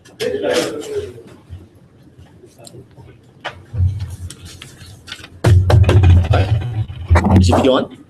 Is the video on?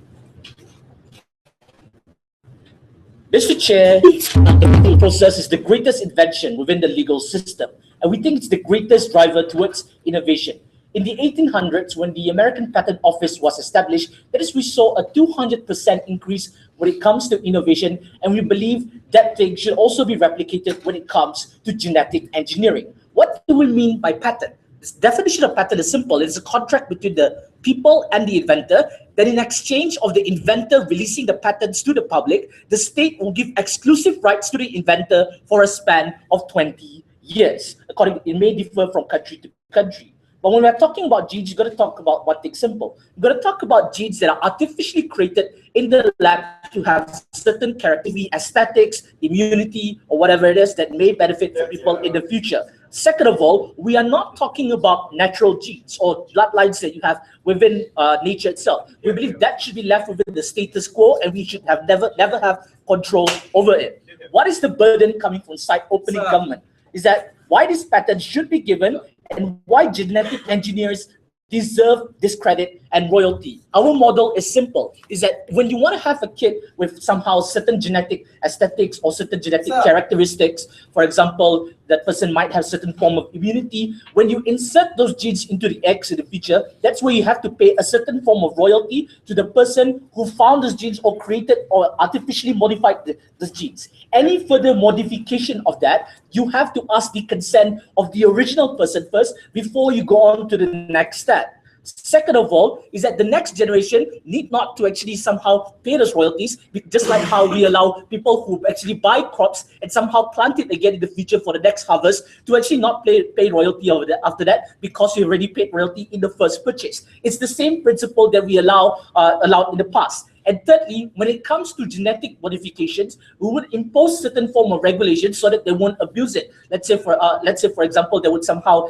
Mr. Chair, the patent process is the greatest invention within the legal system, and we think it's the greatest driver towards innovation. In the 1800s, when the American Patent Office was established, that is, we saw a 200% increase when it comes to innovation, and we believe that thing should also be replicated when it comes to genetic engineering. What do we mean by patent? The definition of patent is simple. It's a contract between the people and the inventor, that in exchange of the inventor releasing the patents to the public, the state will give exclusive rights to the inventor for a span of 20 years. It may differ from country to country. But when we're talking about genes, you've got to talk about one thing simple. You've got to talk about genes that are artificially created in the lab to have certain characteristics, aesthetics, immunity, or whatever it is that may benefit people in the future. Second of all, we are not talking about natural genes or bloodlines that you have within nature itself. We believe that should be left within the status quo, and we should have never have control over it. What is the burden coming from side-opening government? Is that why this patent should be given and why genetic engineers deserve this credit and royalty. Our model is simple, is that when you want to have a kid with somehow certain genetic aesthetics or certain genetic characteristics, for example, that person might have certain form of immunity, when you insert those genes into the eggs in the future, that's where you have to pay a certain form of royalty to the person who found those genes or created or artificially modified those genes. Any further modification of that, you have to ask the consent of the original person first before you go on to the next step. Second of all, is that the next generation need not to actually somehow pay those royalties, just like how we allow people who actually buy crops and somehow plant it again in the future for the next harvest to actually not pay royalty over that, after that, because you already paid royalty in the first purchase. It's the same principle that we allowed in the past. And thirdly, when it comes to genetic modifications, we would impose certain form of regulations so that they won't abuse it. Let's say, for example, they would somehow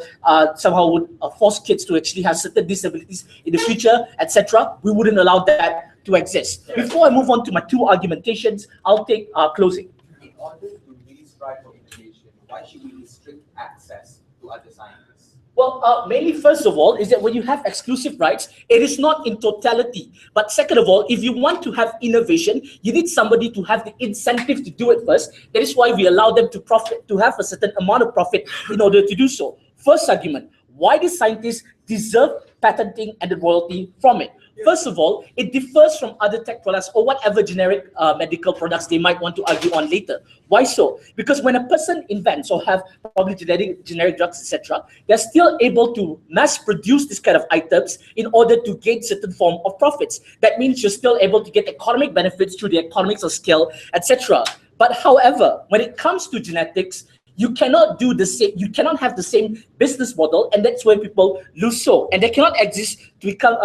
force kids to actually have certain disabilities in the future, etc. We wouldn't allow that to exist. Before I move on to my two argumentations, I'll take closing. In order to really strive for innovation, why should we restrict access to other scientists? Well, mainly, first of all, is that when you have exclusive rights, it is not in totality. But second of all, if you want to have innovation, you need somebody to have the incentive to do it first. That is why we allow them to profit, to have a certain amount of profit in order to do so. First argument, why do scientists deserve patenting and the royalty from it? First of all, it differs from other tech products or whatever generic medical products they might want to argue on later. Why so? Because when a person invents or have probably generic drugs, etc., they're still able to mass produce this kind of items in order to gain certain form of profits. That means you're still able to get economic benefits through the economics of scale, etc. But however, when it comes to genetics, you cannot do the same, you cannot have the same business model, and that's where people lose show. And they cannot exist to become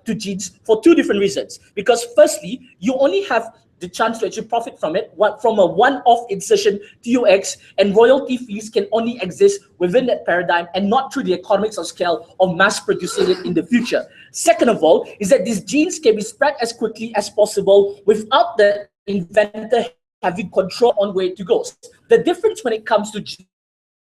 to genes for two different reasons. Because firstly, you only have the chance to actually profit from it from a one-off insertion to your eggs, and royalty fees can only exist within that paradigm and not through the economics of scale of mass producing it in the future. Second of all, is that these genes can be spread as quickly as possible without the inventor having control on where it goes. The difference when it comes to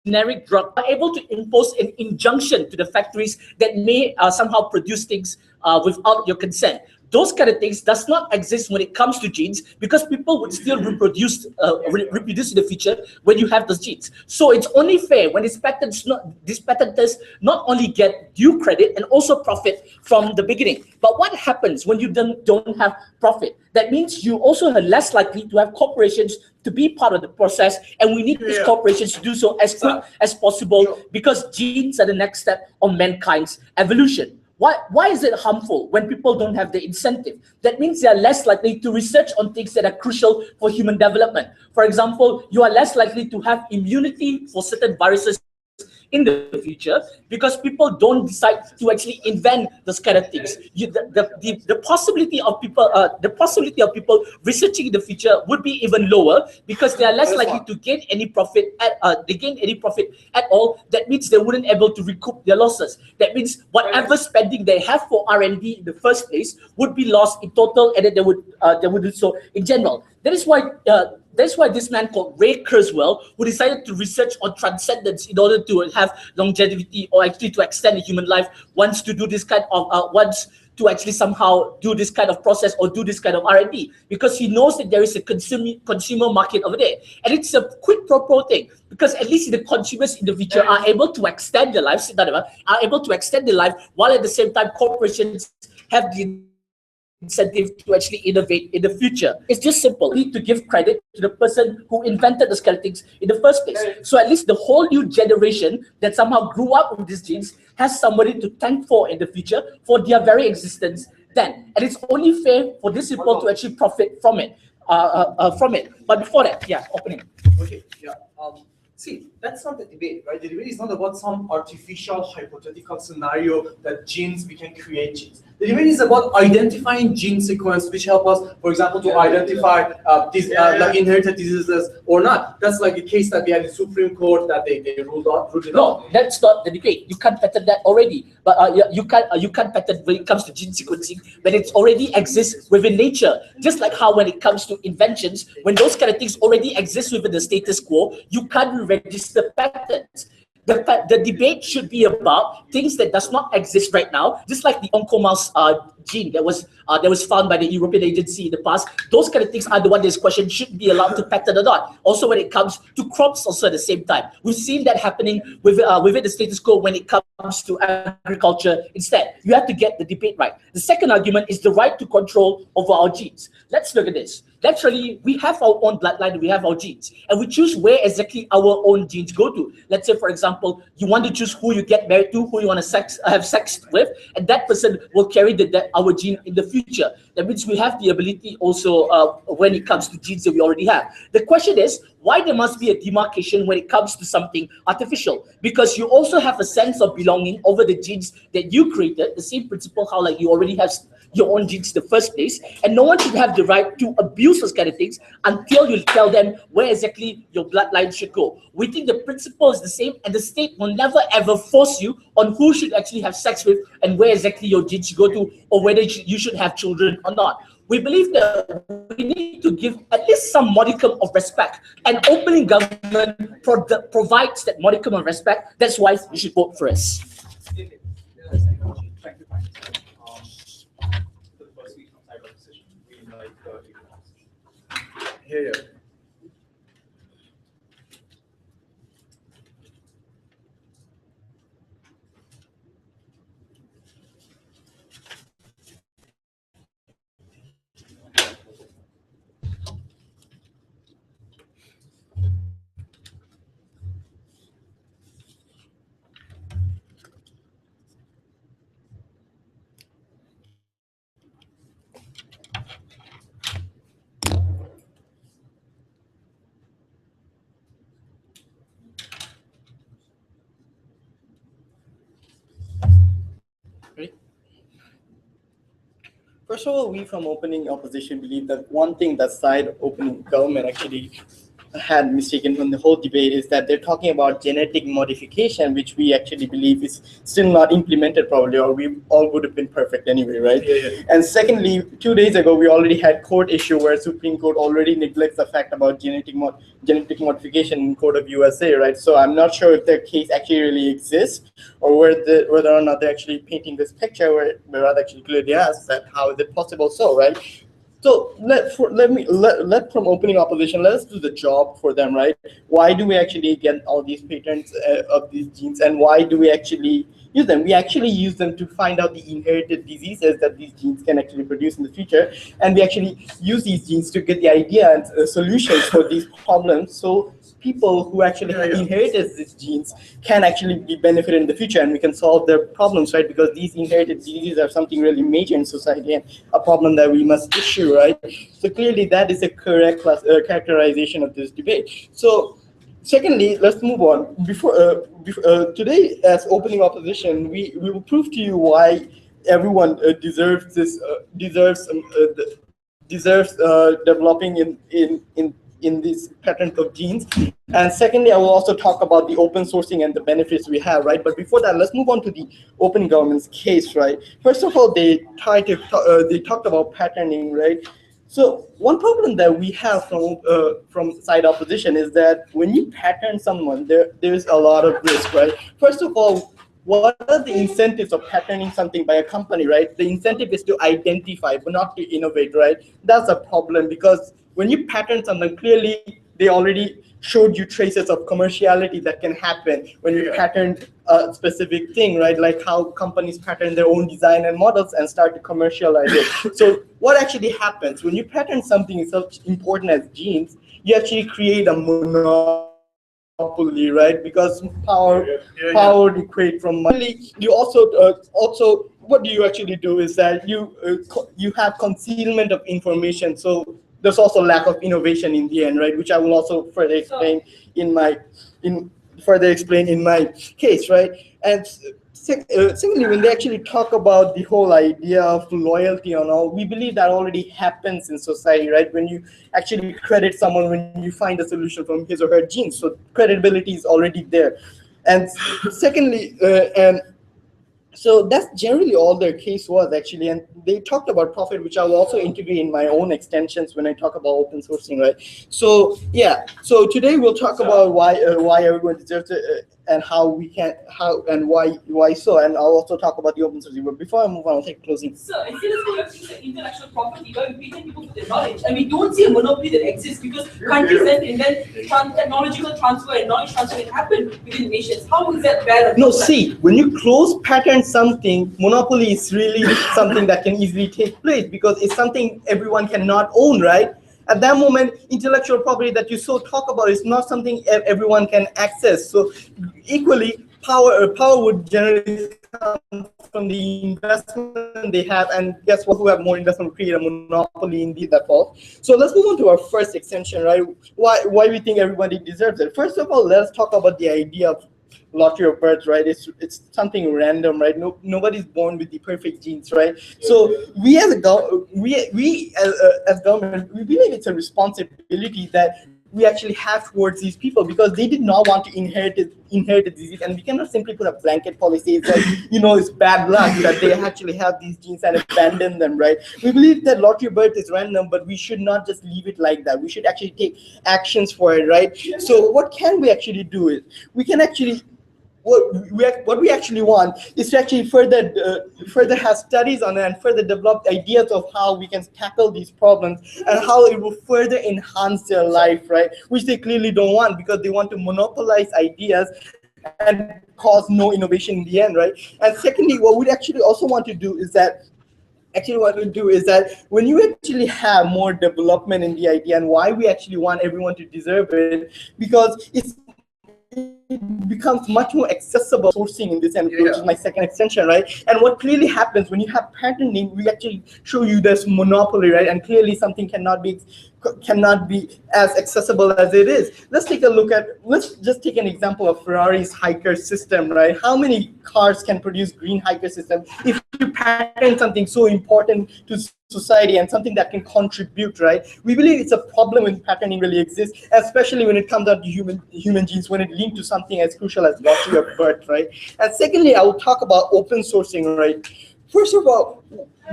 generic drug are able to impose an injunction to the factories that may somehow produce things without your consent. Those kind of things does not exist when it comes to genes, because people would still reproduce in the future when you have those genes. So it's only fair when these patenters not only get due credit and also profit from the beginning. But what happens when you don't have profit? That means you also are less likely to have corporations to be part of the process, and we need these corporations to do so as quick as possible, because genes are the next step of mankind's evolution. Why is it harmful when people don't have the incentive? That means they are less likely to research on things that are crucial for human development. For example, you are less likely to have immunity for certain viruses in the future, because people don't decide to actually invent those kind of things. The possibility of people researching in the future would be even lower, because they are less likely to gain any profit at all. That means they wouldn't able to recoup their losses. That means whatever spending they have for R&D in the first place would be lost in total, and then they would do so in general. That is why That's why this man called Ray Kurzweil, who decided to research on transcendence in order to have longevity or actually to extend the human life, wants to do this kind of wants to actually somehow do this kind of process or do this kind of R&D, because he knows that there is a consumer market over there, and it's a quid pro quo thing, because at least the consumers in the future are able to extend their lives, are able to extend their life, while at the same time corporations have the incentive to actually innovate in the future. It's just simple. We need to give credit to the person who invented the skeletons in the first place. So at least the whole new generation that somehow grew up with these genes has somebody to thank for in the future for their very existence then. And it's only fair for these people to actually profit from it. But before that, yeah, opening. Okay, yeah. See, that's not the debate, right? The debate is not about some artificial, hypothetical scenario that genes, we can create genes. The debate is about identifying gene sequence which help us, for example, to identify these like inherited diseases or not. That's like the case that we had in Supreme Court that they ruled it No, that's not the debate. You can't patent that already. But you can't patent when it comes to gene sequencing when it already exists within nature. Just like how when it comes to inventions, when those kind of things already exist within the status quo, you can't register patents. The debate should be about things that does not exist right now, just like the oncomouse gene that was found by the European agency in the past. Those kind of things are the one that's questioned should be allowed to patent or not. Also, when it comes to crops, also at the same time, we've seen that happening within the status quo when it comes to agriculture. Instead, you have to get the debate right. The second argument is the right to control over our genes. Let's look at this. Naturally, we have our own bloodline, we have our genes, and we choose where exactly our own genes go to. Let's say, for example, you want to choose who you get married to, who you want to have sex with, and that person will carry our gene in the future. That means we have the ability also when it comes to genes that we already have. The question is, why there must be a demarcation when it comes to something artificial? Because you also have a sense of belonging over the genes that you created, the same principle how like you already have your own genes in the first place, and no one should have the right to abuse those kind of things until you tell them where exactly your bloodline should go. We think the principle is the same, and the state will never ever force you on who should actually have sex with and where exactly your genes should go to, or whether you should have children or not. We believe that we need to give at least some modicum of respect, and opening government provides that modicum of respect. That's why you should vote for us. Here. First of all, we from opening opposition believe that one thing that side opening government actually had mistaken from the whole debate is that they're talking about genetic modification, which we actually believe is still not implemented probably, or we all would have been perfect anyway, right? Yeah. And secondly, 2 days ago, we already had court issue where Supreme Court already neglects the fact about genetic modification in court of USA, right? So I'm not sure if their case actually really exists, or whether or not they're actually painting this picture where rather actually clearly asks that how is it possible so, right? So let from opening opposition, let's do the job for them, right? Why do we actually get all these patents of these genes, and why do we actually use them? We actually use them to find out the inherited diseases that these genes can actually produce in the future, and we actually use these genes to get the idea and solutions for these problems. So people who actually have inherited these genes can actually be benefited in the future, and we can solve their problems, right? Because these inherited diseases are something really major in society and a problem that we must issue, right? So clearly that is a correct characterization of this debate. So secondly, let's move on. Today, as opening opposition, we will prove to you why everyone deserves developing in this pattern of genes. And secondly, I will also talk about the open sourcing and the benefits we have, right? But before that, let's move on to the open government's case, right? First of all, they talked about patterning, right? So one problem that we have from side opposition is that when you pattern someone, there's a lot of risk, right? First of all, what are the incentives of patterning something by a company, right? The incentive is to identify, but not to innovate, right? That's a problem because when you pattern something, clearly they already showed you traces of commerciality that can happen when you pattern a specific thing, right? Like how companies pattern their own design and models and start to commercialize it. So what actually happens when you pattern something so important as genes, you actually create a monopoly, right? Because power equate from money. You also what do you actually do is that you have concealment of information. So there's also lack of innovation in the end, right? Which I will also further explain in my case, right? And secondly, when they actually talk about the whole idea of loyalty and all, we believe that already happens in society, right? When you actually credit someone when you find a solution from his or her genes, so credibility is already there. And secondly, and so that's generally all their case was actually, and they talked about profit, which I will also integrate in my own extensions when I talk about open sourcing, right? So yeah, so today we'll talk about why everyone deserves it and how we can why so, and I'll also talk about the open sourcing. But before I move on, I'll take closing. So instead of going to intellectual property, where we pay people for their knowledge, and we don't see a monopoly that exists because countries then invent technological transfer and knowledge transfer can happen within nations. How is that bad? No, see, when you close pattern something, monopoly is really something that can easily take place because it's something everyone cannot own, right? At that moment, intellectual property that you so talk about is not something everyone can access. So equally, power would generally come from the investment they have, and guess what? Who have more investment will create a monopoly in the default. So let's move on to our first extension, right? Why we think everybody deserves it. First of all, let's talk about the idea of lottery of birth, right? It's something random, right? Nobody's born with the perfect genes, right? So we as a as government, we believe it's a responsibility that we actually have towards these people because they did not want to inherit the disease, and we cannot simply put a blanket policy. It's like, it's bad luck that they actually have these genes and abandon them, right? We believe that lottery of birth is random, but we should not just leave it like that. We should actually take actions for it, right? So what can we actually do is we can actually what we actually want is to actually further have studies on it and further develop ideas of how we can tackle these problems and how it will further enhance their life, right? Which they clearly don't want because they want to monopolize ideas and cause no innovation in the end, right? And secondly, what we actually also want to do is that when you actually have more development in the idea, and why we actually want everyone to deserve it, because it becomes much more accessible sourcing in this end, which is my second extension, right? And what clearly happens when you have patenting, we actually show you this monopoly, right? And clearly something cannot be as accessible as it is. Let's just take an example of Ferrari's Hiker system, right? How many cars can produce green Hiker system if you patent something so important to society and something that can contribute, right? We believe it's a problem when patenting really exists, especially when it comes down to human genes, when it linked to something as crucial as lottery of birth, right? And secondly, I will talk about open sourcing, right? First of all,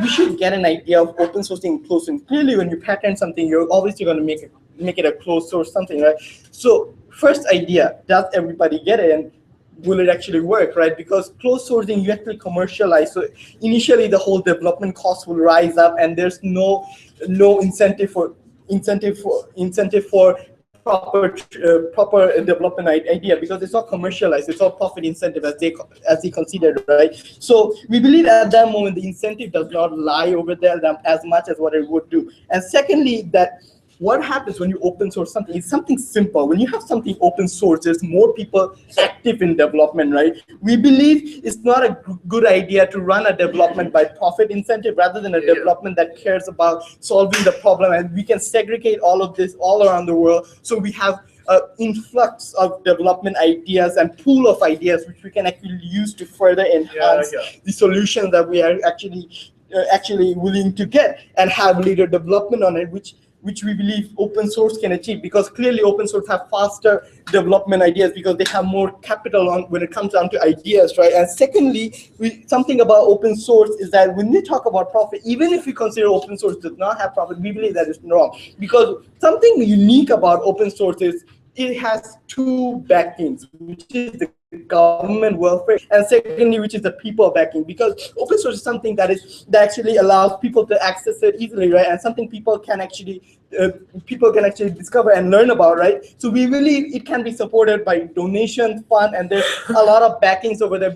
we should get an idea of open sourcing and closed sourcing. Clearly, when you patent something, you're obviously going to make it a closed source something, right? So first idea, does everybody get it? And will it actually work, right? Because closed sourcing, you actually commercialize. So initially, the whole development cost will rise up, and there's no incentive for proper development idea because it's not commercialized. It's all profit incentive as they considered, right? So we believe at that moment the incentive does not lie over there as much as what it would do. And secondly, that what happens when you open source something is something simple. When you have something open source, there's more people active in development, right? We believe it's not a good idea to run a development by profit incentive rather than a development that cares about solving the problem. And we can segregate all of this all around the world. So we have influx of development ideas and pool of ideas which we can actually use to further enhance the solutions that we are actually willing to get and have later development on it, which which we believe open source can achieve, because clearly open source have faster development ideas because they have more capital on when it comes down to ideas, right? And secondly, something about open source is that when we talk about profit, even if we consider open source does not have profit, we believe that is wrong, because something unique about open source is it has two backings, which is the government welfare, and secondly, which is the people backing, because open source is something that actually allows people to access it easily, right? And something people can actually discover and learn about, right? So we believe it can be supported by donation fund, and there's a lot of backings over there,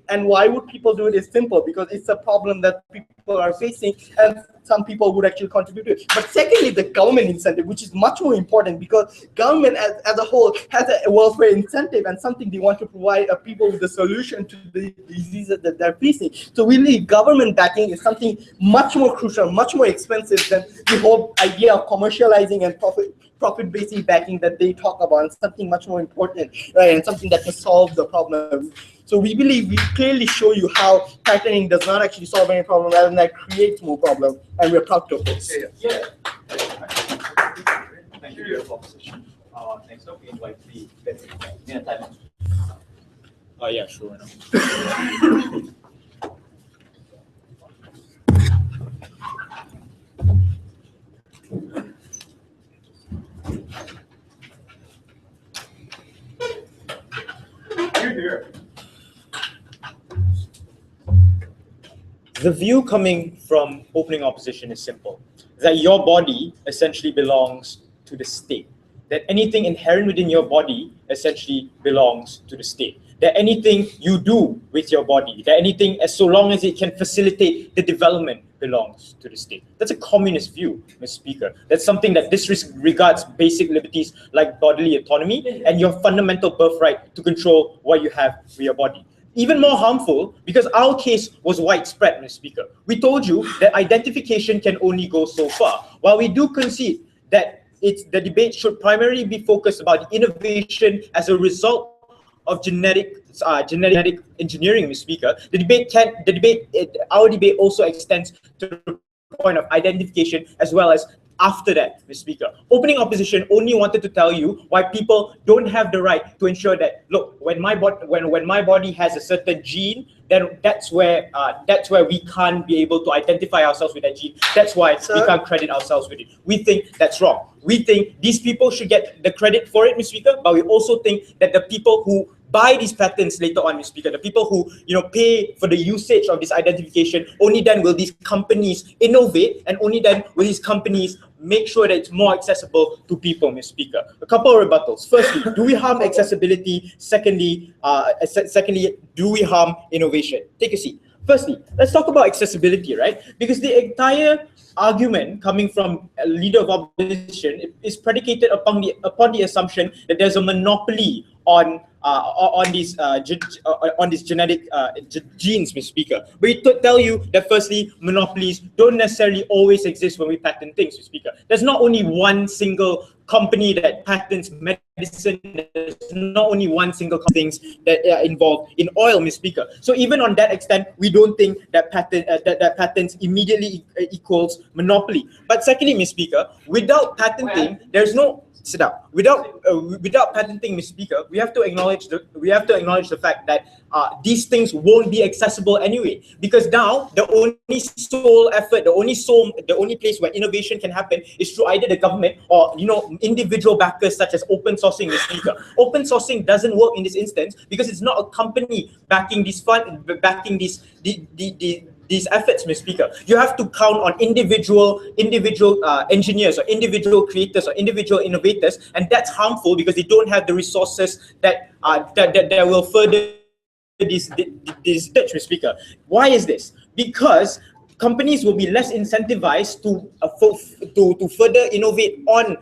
and why would people do it is simple, because it's a problem that people are facing, and some people would actually contribute to it. But secondly, the government incentive, which is much more important, because government as a whole has a welfare incentive and something they want to provide people with the solution to the diseases that they're facing. So we believe government backing is something much more crucial, much more expensive than the whole idea of commercializing and profit-based backing that they talk about, and something much more important, right? And something that can solve the problem. So we believe we clearly show you how patenting does not actually solve any problem, rather than that creates more problem, and we're proud to oppose. Yeah. Thank you for your proposition. Next up, we invite the timeout. Yeah, sure. Here. The view coming from opening opposition is simple, that your body essentially belongs to the state, that anything inherent within your body essentially belongs to the state, that anything you do with your body, that anything, as so long as it can facilitate the development, belongs to the state. That's a communist view, Mr. Speaker. That's something that disregards basic liberties like bodily autonomy and your fundamental birthright to control what you have with your body. Even more harmful, because our case was widespread, Mr. Speaker. We told you that identification can only go so far. While we do concede that the debate should primarily be focused about innovation as a result of genetic engineering, Mr. Speaker, our debate also extends to the point of identification as well as after that, Mr. Speaker. Opening opposition only wanted to tell you why people don't have the right to ensure that, look, when my body has a certain gene, then that's where we can't be able to identify ourselves with that gene. That's why we can't credit ourselves with it. We think that's wrong. We think these people should get the credit for it, Mr. Speaker, but we also think that the people who buy these patents later on, Mr. Speaker, the people who pay for the usage of this identification, only then will these companies innovate, and only then will these companies make sure that it's more accessible to people, Mr. Speaker. A couple of rebuttals. Firstly, do we harm accessibility? Secondly, do we harm innovation? Take a seat. Firstly, let's talk about accessibility, right? Because the entire argument coming from a leader of opposition is predicated upon the assumption that there's a monopoly on these genetic genes, Mr. Speaker. We tell you that firstly, monopolies don't necessarily always exist when we patent things, Mr. Speaker. There's not only one single company that patents medicine. There's not only one single things that are involved in oil, Mr. Speaker. So even on that extent, we don't think that patents immediately equals monopoly. But secondly, Mr. Speaker, without patenting, there's no sit down. Without patenting, Mr. Speaker, we have to acknowledge the fact that these things won't be accessible anyway. Because now the only sole effort, the only place where innovation can happen is through either the government or individual backers such as open sourcing, Mr. Speaker. Open sourcing doesn't work in this instance because it's not a company backing these these efforts, Mr. Speaker. You have to count on individual engineers or individual creators or individual innovators, and that's harmful because they don't have the resources that will further this research, Mr. Speaker. Why is this? Because companies will be less incentivized to further innovate on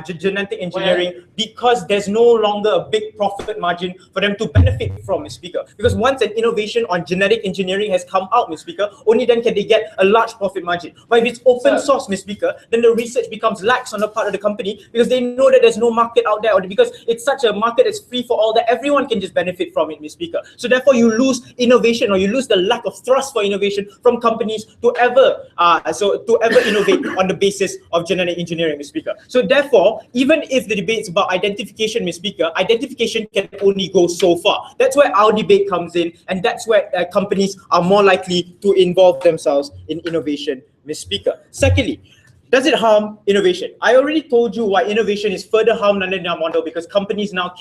genetic engineering because there's no longer a big profit margin for them to benefit from, Mr. Speaker. Because once an innovation on genetic engineering has come out, Mr. Speaker, only then can they get a large profit margin. But if it's open source, Mr. Speaker, then the research becomes lax on the part of the company because they know that there's no market out there, or because it's such a market that's free for all that everyone can just benefit from it, Mr. Speaker. So therefore, you lose innovation, or you lose the lack of thrust for innovation from companies to ever innovate on the basis of genetic engineering, Mr. Speaker. So therefore, even if the debate's about identification, Mr. Speaker, identification can only go so far. That's where our debate comes in, and that's where companies are more likely to involve themselves in innovation, Mr. Speaker. Secondly, does it harm innovation? I already told you why innovation is further harmed under our model, because companies now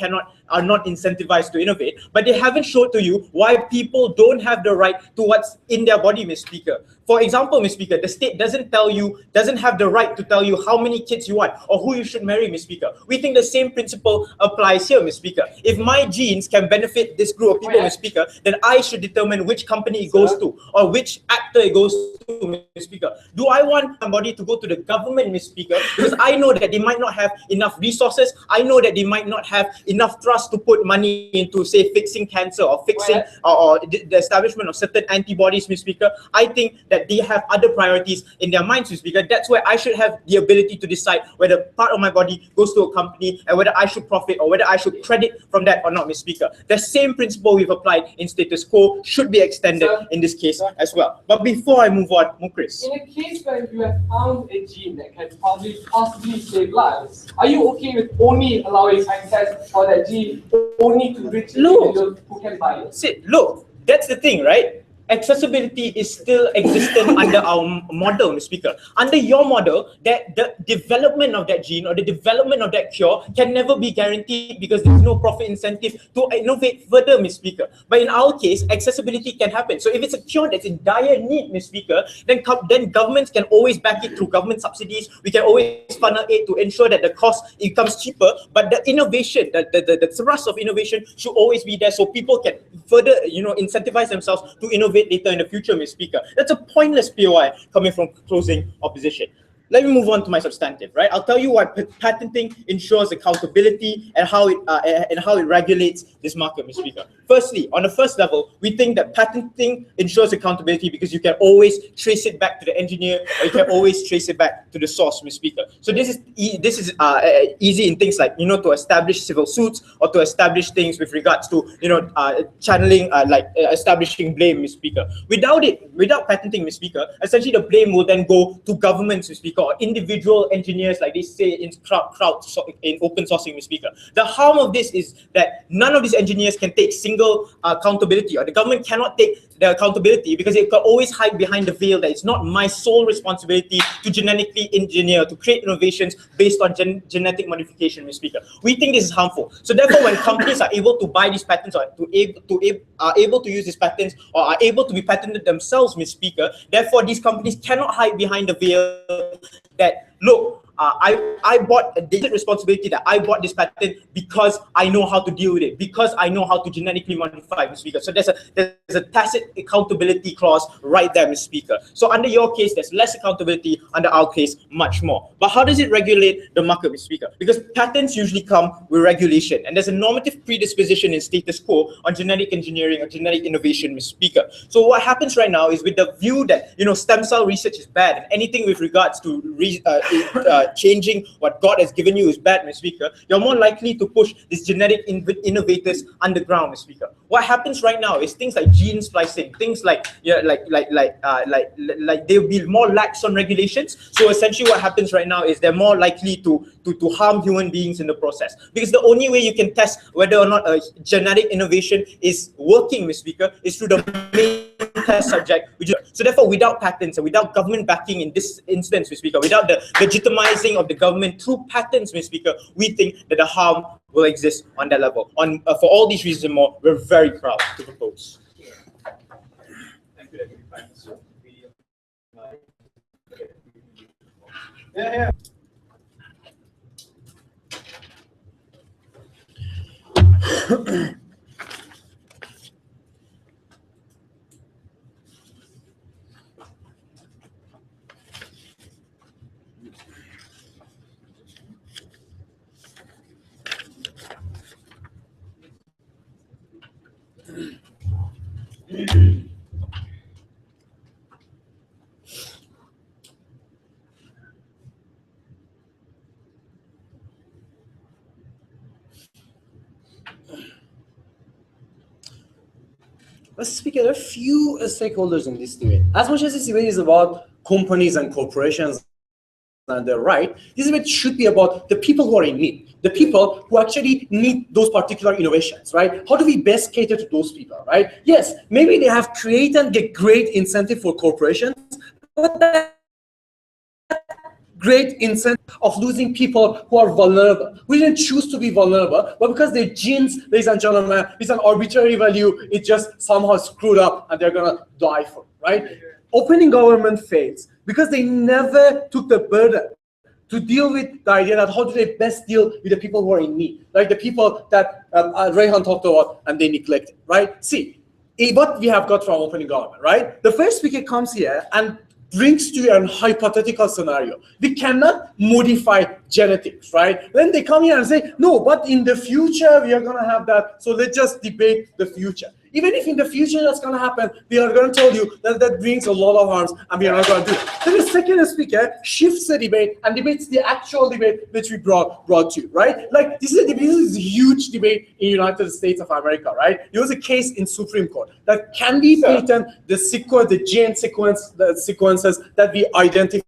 are not incentivized to innovate, but they haven't showed to you why people don't have the right to what's in their body, Mr. Speaker. For example, Mr. Speaker, the state doesn't have the right to tell you how many kids you want or who you should marry, Mr. Speaker. We think the same principle applies here, Mr. Speaker. If my genes can benefit this group of people, Mr. Speaker, then I should determine which company it goes to or which actor it goes to, Mr. Speaker. Do I want somebody to go to the government, Mr. Speaker, because I know that they might not have enough resources, I know that they might not have enough trust to put money into, say, fixing cancer or fixing or the establishment of certain antibodies, Mr. Speaker. I think that they have other priorities in their minds, Mr. Speaker. That's where I should have the ability to decide whether part of my body goes to a company and whether I should profit or whether I should credit from that or not, Mr. Speaker. The same principle we've applied in status quo should be extended in this case as well. But before I move on, Mukris. In a case where you have found a gene that can possibly save lives, are you okay with only allowing access for that gene only to rich individuals who can buy it? See, look, that's the thing, right? Accessibility is still existent under our model, Mr. Speaker. Under your model, that the development of that gene or the development of that cure can never be guaranteed because there's no profit incentive to innovate further, Mr. Speaker. But in our case, accessibility can happen. So if it's a cure that's in dire need, Mr. Speaker, then governments can always back it through government subsidies. We can always funnel aid to ensure that the cost becomes cheaper. But the innovation, the thrust of innovation should always be there, so people can further, incentivize themselves to innovate later in the future, Mr. Speaker. That's a pointless POI coming from closing opposition. Let me move on to my substantive, right? I'll tell you why patenting ensures accountability and how it regulates this market, Mr. Speaker. Firstly, on the first level, we think that patenting ensures accountability because you can always trace it back to the engineer, or you can always trace it back to the source, Mr. Speaker. So this is easy in things like, to establish civil suits or to establish things with regards to, channeling, establishing blame, Mr. Speaker. Without patenting, Mr. Speaker, essentially the blame will then go to governments, Mr. Speaker, or individual engineers, like they say in in open sourcing, Mr. Speaker. The harm of this is that none of these engineers can take single accountability, or the government cannot take the accountability because it can always hide behind the veil that it's not my sole responsibility to genetically engineer, to create innovations based on genetic modification, Mr. Speaker. We think this is harmful. So therefore, when companies are able to buy these patents or are able to use these patents or are able to be patented themselves, Mr. Speaker, therefore these companies cannot hide behind the veil that, look, I bought a responsibility that I bought this patent because I know how to deal with it, because I know how to genetically modify, Mr. Speaker. So there's a tacit accountability clause right there, Mr. Speaker. So under your case, there's less accountability. Under our case, much more. But how does it regulate the market, Mr. Speaker? Because patents usually come with regulation, and there's a normative predisposition in status quo on genetic engineering or genetic innovation, Mr. Speaker. So what happens right now is with the view that stem cell research is bad and anything with regards to changing what God has given you is bad, Mr. Speaker, you're more likely to push these genetic innovators underground, Mr. Speaker. What happens right now is things like gene splicing, things like they'll be more lax on regulations. So essentially, what happens right now is they're more likely to harm human beings in the process. Because the only way you can test whether or not a genetic innovation is working, Mr. Speaker, is through the main test subject. So therefore, without patents and without government backing in this instance, Mr. Speaker, without the legitimizing of the government through patents, Mr. Speaker, we think that the harm will exist on that level. For all these reasons and more, we're very proud to propose. Thank you, Deputy Prime Minister. Yeah. Let's speak at a few stakeholders in this debate. As much as this debate is about companies and corporations and their right, this debate should be about the people who are in need, the people who actually need those particular innovations, right? How do we best cater to those people, right? Yes, maybe they have created a great incentive for corporations, but that great incentive of losing people who are vulnerable. We didn't choose to be vulnerable, but because their genes, ladies and gentlemen, is an arbitrary value, it just somehow screwed up and they're gonna die for it, right? Opening government fails because they never took the burden to deal with the idea that how do they best deal with the people who are in need, like the people that Rayhan talked about and they neglected, right? See, what we have got from opening government, right? The first speaker comes here and brings to you a hypothetical scenario. We cannot modify genetics, right? Then they come here and say, no, but in the future, we are gonna have that, so let's just debate the future. Even if in the future that's gonna happen, we are gonna tell you that that brings a lot of harms and we are not gonna do it. Then the second speaker shifts the debate and debates the actual debate which we brought to you, right? Like this is a huge debate in United States of America, right? There was a case in Supreme Court that can we patent the gene sequences that we identify,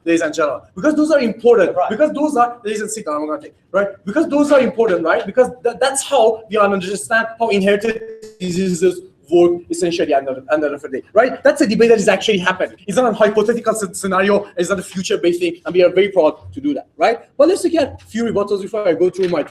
ladies and gentlemen, because those are important, right? Because those are, ladies and sit down, I'm gonna take, right? Because those are important, right? Because that's how we understand how inherited diseases work essentially at the end of the day, right? That's a debate that is actually happening. It's not a hypothetical scenario, it's not a future-based thing, and we are very proud to do that, right? But let's look at a few rebuttals before I go through my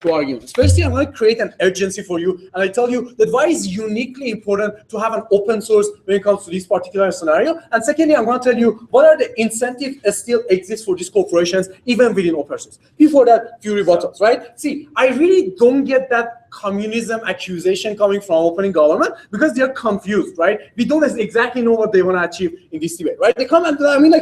two arguments. Firstly, I'm going to create an urgency for you, and I tell you that why is uniquely important to have an open source when it comes to this particular scenario. And secondly, I'm going to tell you what are the incentives that still exist for these corporations, even within open source. Before that, few rebuttals, right? See, I really don't get that communism accusation coming from opening government because they're confused, right? We don't exactly know what they want to achieve in this debate, right? They come and I mean,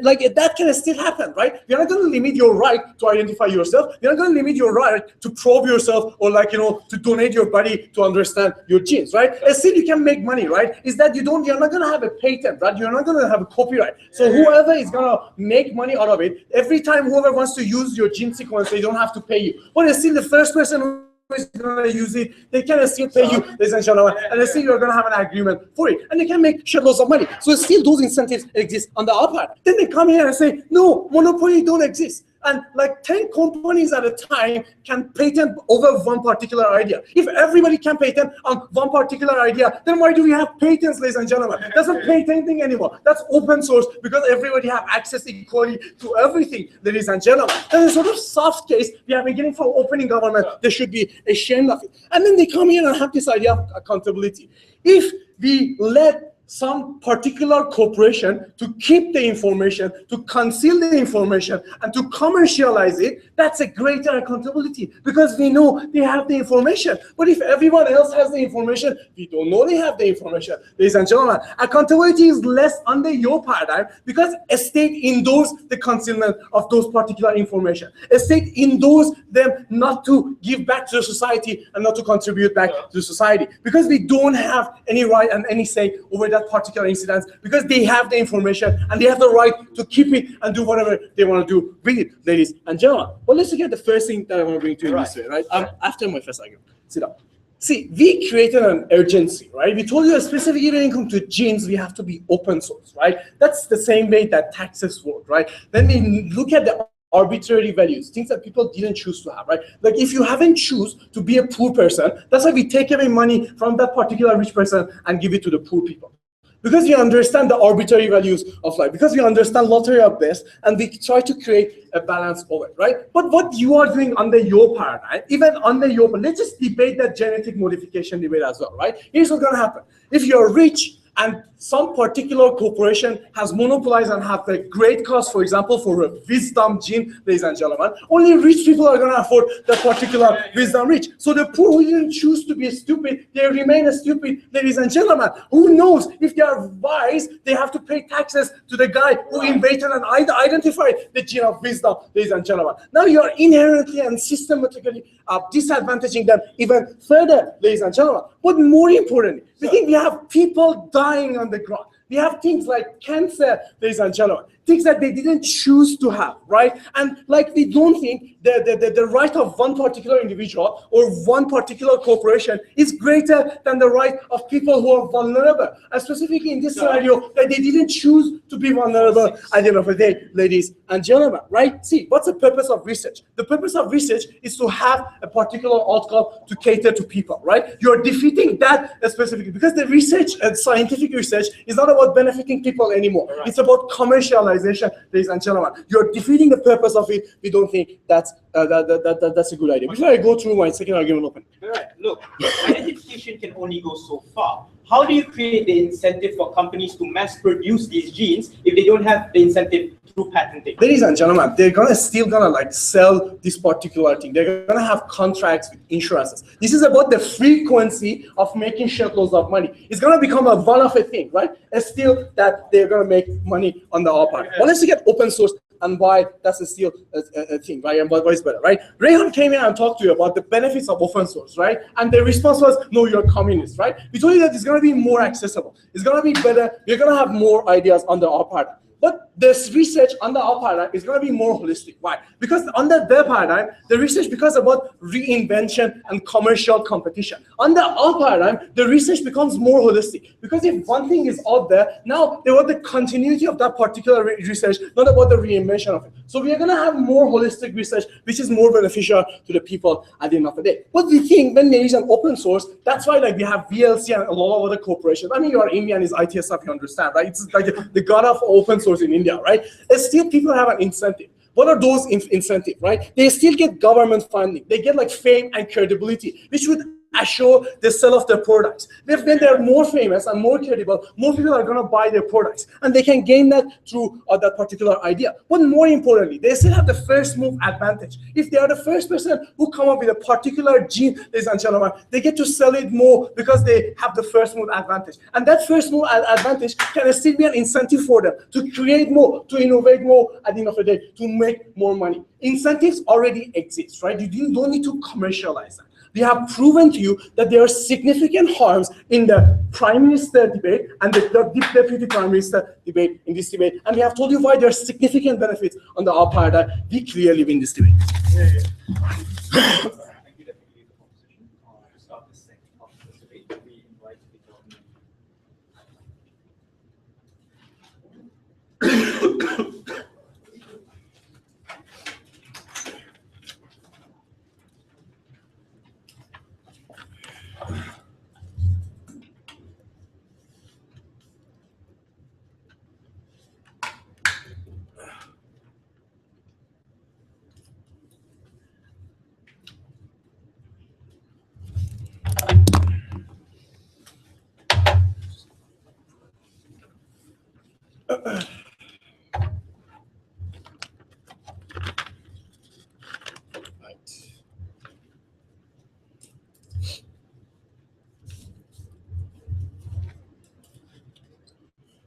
like that can still happen, right? You're not going to limit your right to identify yourself. You're not going to limit your right to probe yourself or to donate your body to understand your genes, right? And still you can make money, right? Is that you're not going to have a patent, right? You're not going to have a copyright. So whoever is going to make money out of it, every time whoever wants to use your gene sequence, they don't have to pay you. But it's still the first person who is going to use it, they can still pay you, ladies and gentlemen, and still you're going to have an agreement for it, and they can make shitloads of money. So still those incentives exist on the upper. Then they come here and say, no, monopoly don't exist. And like 10 companies at a time can patent over one particular idea. If everybody can patent on one particular idea, then why do we have patents, ladies and gentlemen? That's not patenting anymore. That's open source because everybody have access equally to everything, ladies and gentlemen. That's a sort of soft case we have been getting from opening government. They should be ashamed of it. And then they come here and have this idea of accountability. If we let some particular corporation to keep the information, to conceal the information, and to commercialize it, that's a greater accountability because we know they have the information. But if everyone else has the information, we don't know they have the information. Ladies and gentlemen, accountability is less under your paradigm because a state endorses the concealment of those particular information. A state endorses them not to give back to the society and not to contribute back to the society because we don't have any right and any say over that particular incidents because they have the information and they have the right to keep it and do whatever they want to do with it, ladies and gentlemen. Well, let's look at the first thing that I want to bring to you this way, right? After my first argument, sit down. See, we created an urgency, right? We told you that specifically when it comes to genes, we have to be open source, right? That's the same way that taxes work, right? Then we look at the arbitrary values, things that people didn't choose to have, right? Like if you haven't choose to be a poor person, that's why we take away money from that particular rich person and give it to the poor people. Because we understand the arbitrary values of life, because we understand lottery of this, and we try to create a balance of it, right? But what you are doing under your paradigm, even under your, let's just debate that genetic modification debate as well, right? Here's what's gonna happen. If you're rich and some particular corporation has monopolized and have the great cost, for example, for a wisdom gene, ladies and gentlemen, only rich people are going to afford that particular wisdom rich. So the poor who didn't choose to be stupid, they remain stupid, ladies and gentlemen. Who knows, if they are wise, they have to pay taxes to the guy who invented and identified the gene of wisdom, ladies and gentlemen. Now you are inherently and systematically disadvantaging them even further, ladies and gentlemen. But more importantly, we think we have people dying on the ground. We have things like cancer, ladies and gentlemen, things that they didn't choose to have, right? And like we don't think the right of one particular individual or one particular corporation is greater than the right of people who are vulnerable. And specifically in this scenario, that they didn't choose to be vulnerable at the end of the day, ladies and gentlemen, right? See, what's the purpose of research? The purpose of research is to have a particular outcome to cater to people, right? You're defeating that specifically because the research and scientific research is not about benefiting people anymore. Right. It's about commercialization, ladies and gentlemen. You're defeating the purpose of it. We don't think that's a good idea. Before I go through my second argument open. All right, look, identification can only go so far. How do you create the incentive for companies to mass produce these genes if they don't have the incentive through patenting? Ladies and gentlemen, they're still gonna like sell this particular thing. They're gonna have contracts with insurances. This is about the frequency of making shitloads of money. It's gonna become a one-off thing, right? It's still that they're gonna make money on the other part. But let's look at open source and why that's still a thing, right? And why it's better, right? Rayhan came here and talked to you about the benefits of open source, right? And the response was, no, you're communist, right? We told you that it's gonna be more accessible. It's gonna be better. You're gonna have more ideas on the our part. But this research under our paradigm is going to be more holistic. Why? Because under their paradigm, the research becomes about reinvention and commercial competition. Under our paradigm, the research becomes more holistic. Because if one thing is out there, now they want the continuity of that particular research, not about the reinvention of it. So we are going to have more holistic research, which is more beneficial to the people at the end of the day. But we think when there is an open source, that's why like we have VLC and a lot of other corporations. I mean, you are Indian, is ITSF, you understand, right? It's like the god of open source in India, right? And still people have an incentive. What are those incentives, right? They still get government funding. They get like fame and credibility, which would assure the sale of their products. When they're more famous and more credible, more people are going to buy their products, and they can gain that through that particular idea. But more importantly, they still have the first move advantage. If they are the first person who come up with a particular gene, ladies and gentlemen, they get to sell it more because they have the first move advantage. And that first move advantage can still be an incentive for them to create more, to innovate more at the end of the day, to make more money. Incentives already exist, right? You don't need to commercialize them. We have proven to you that there are significant harms in the Prime Minister debate and the Deputy Prime Minister debate in this debate. And we have told you why there are significant benefits on the our paradigm. We clearly win this debate.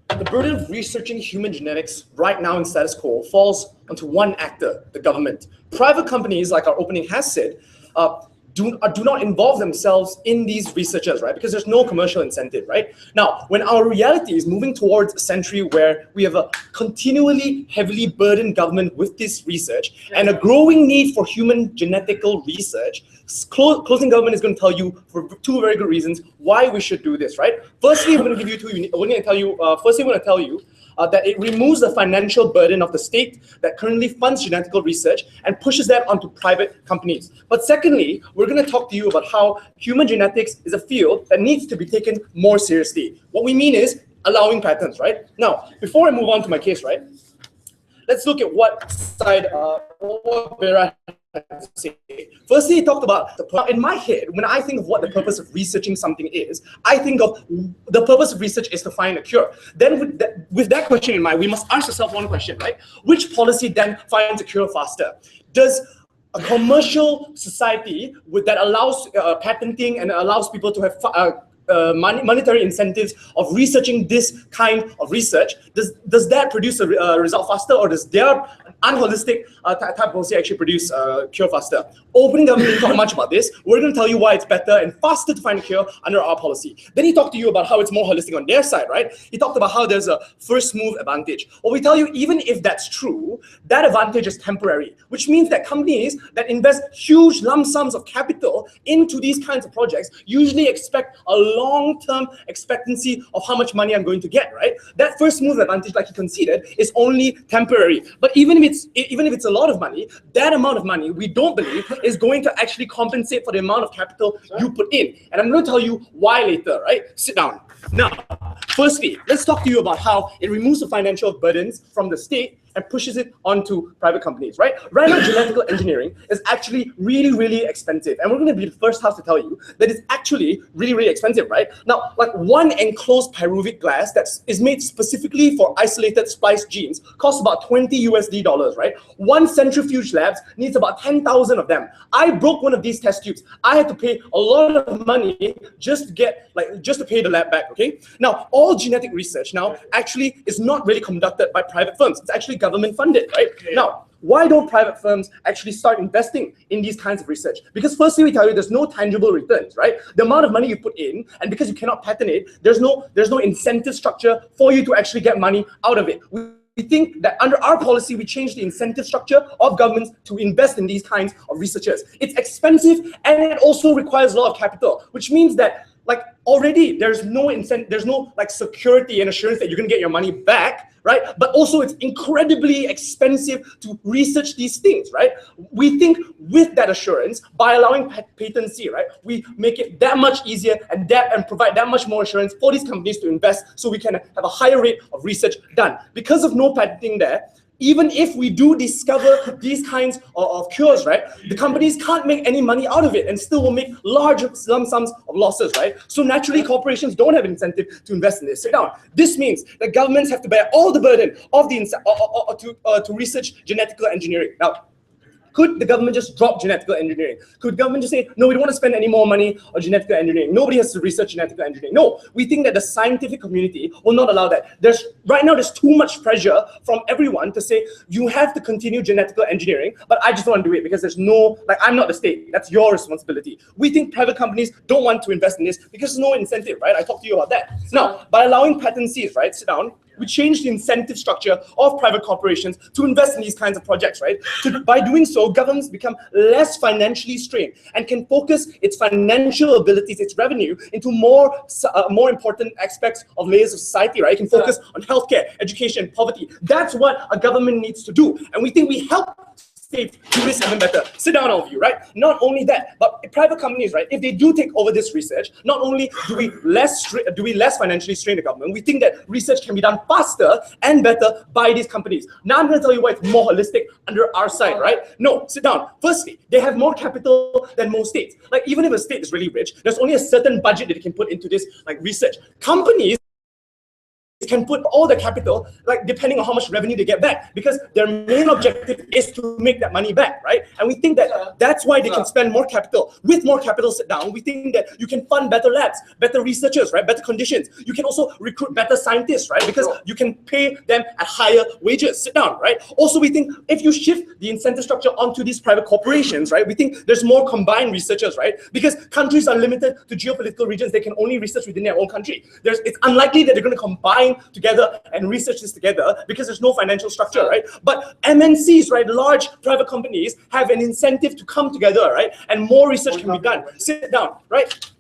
The burden of researching human genetics right now in status quo falls onto one actor, the government. Private companies, like our opening has said, do not involve themselves in these researches, right? Because there's no commercial incentive, right? Now, when our reality is moving towards a century where we have a continually heavily burdened government with this research and a growing need for human genetical research, closing government is going to tell you for two very good reasons why we should do this, right? Firstly, I'm going to give you firstly, I'm going to tell you that it removes the financial burden of the state that currently funds genetical research and pushes that onto private companies. But secondly, we're going to talk to you about how human genetics is a field that needs to be taken more seriously. What we mean is allowing patents, right? Now, before I move on to my case, right, let's look at what side, what Vera say. Firstly, he talked about in my head, when I think of what the purpose of researching something is, I think of the purpose of research is to find a cure. Then with that question in mind, we must ask ourselves one question, right? Which policy then finds a cure faster? Does a commercial society that allows patenting and allows people to have monetary incentives of researching this kind of research, does that produce a result faster, or does their unholistic type policy actually produce a cure faster? Opening government didn't talk much about this. We're going to tell you why it's better and faster to find a cure under our policy. Then he talked to you about how it's more holistic on their side, right? He talked about how there's a first move advantage. Well, we tell you, even if that's true, that advantage is temporary, which means that companies that invest huge lump sums of capital into these kinds of projects usually expect a long-term expectancy of how much money I'm going to get, right? That first move advantage, like he conceded, is only temporary. But even if it's a lot of money, that amount of money, we don't believe, is going to actually compensate for the amount of capital you put in. And I'm going to tell you why later, right? Sit down. Now, firstly, let's talk to you about how it removes the financial burdens from the state and pushes it onto private companies, right? Right now, genetical engineering is actually really, really expensive. And we're going to be the first house to tell you that it's actually really, really expensive, right? Now, like one enclosed pyruvic glass that is made specifically for isolated spliced genes costs about $20 right? One centrifuge labs needs about 10,000 of them. I broke one of these test tubes. I had to pay a lot of money just to pay the lab back, okay? Now, all genetic research now actually is not really conducted by private firms. It's actually government funded, right? Yeah. Now, why don't private firms actually start investing in these kinds of research? Because firstly, we tell you there's no tangible returns, right? The amount of money you put in, and because you cannot patent it, there's no incentive structure for you to actually get money out of it. We think that under our policy, we change the incentive structure of governments to invest in these kinds of researchers. It's expensive and it also requires a lot of capital, which means that already there's no incentive, there's no security and assurance that you're gonna get your money back, right? But also it's incredibly expensive to research these things, right? We think with that assurance, by allowing patency, right, we make it that much easier and provide that much more assurance for these companies to invest, so we can have a higher rate of research done. Because of no patenting there, even if we do discover these kinds of cures, right, the companies can't make any money out of it and still will make large lump sums of losses, right? So naturally, corporations don't have an incentive to invest in this. Sit down. This means that governments have to bear all the burden of to research genetical engineering. Now, could the government just drop genetical engineering? Could government just say, no, we don't want to spend any more money on genetical engineering. Nobody has to research genetical engineering. No, we think that the scientific community will not allow that. Right now, there's too much pressure from everyone to say, you have to continue genetical engineering, but I just don't want to do it because there's no, I'm not the state. That's your responsibility. We think private companies don't want to invest in this because there's no incentive, right? I talked to you about that. Now, by allowing patencies, right, sit down, we change the incentive structure of private corporations to invest in these kinds of projects, right? By doing so, governments become less financially strained and can focus its financial abilities, its revenue, into more important aspects of layers of society, right? It can focus on healthcare, education, poverty. That's what a government needs to do. And we think we help states do this even better. Sit down, all of you, right? Not only that, but private companies, right, if they do take over this research, not only do we less financially strain the government, we think that research can be done faster and better by these companies. Now I'm going to tell you why it's more holistic under our side, right? No, sit down. Firstly, they have more capital than most states. Even if a state is really rich, there's only a certain budget that it can put into this research. Companies can put all the capital, depending on how much revenue they get back, because their main objective is to make that money back, right? And we think that that's why they can spend more capital. With more capital, sit down, we think that you can fund better labs, better researchers, right? Better conditions. You can also recruit better scientists, right? Because you can pay them at higher wages. Sit down, right? Also, we think if you shift the incentive structure onto these private corporations, right, we think there's more combined researchers, right? Because countries are limited to geopolitical regions, they can only research within their own country. It's unlikely that they're going to combine together and research this together because there's no financial structure, right? But MNCs, right, large private companies have an incentive to come together, right? And more research can be done. Sit down, right?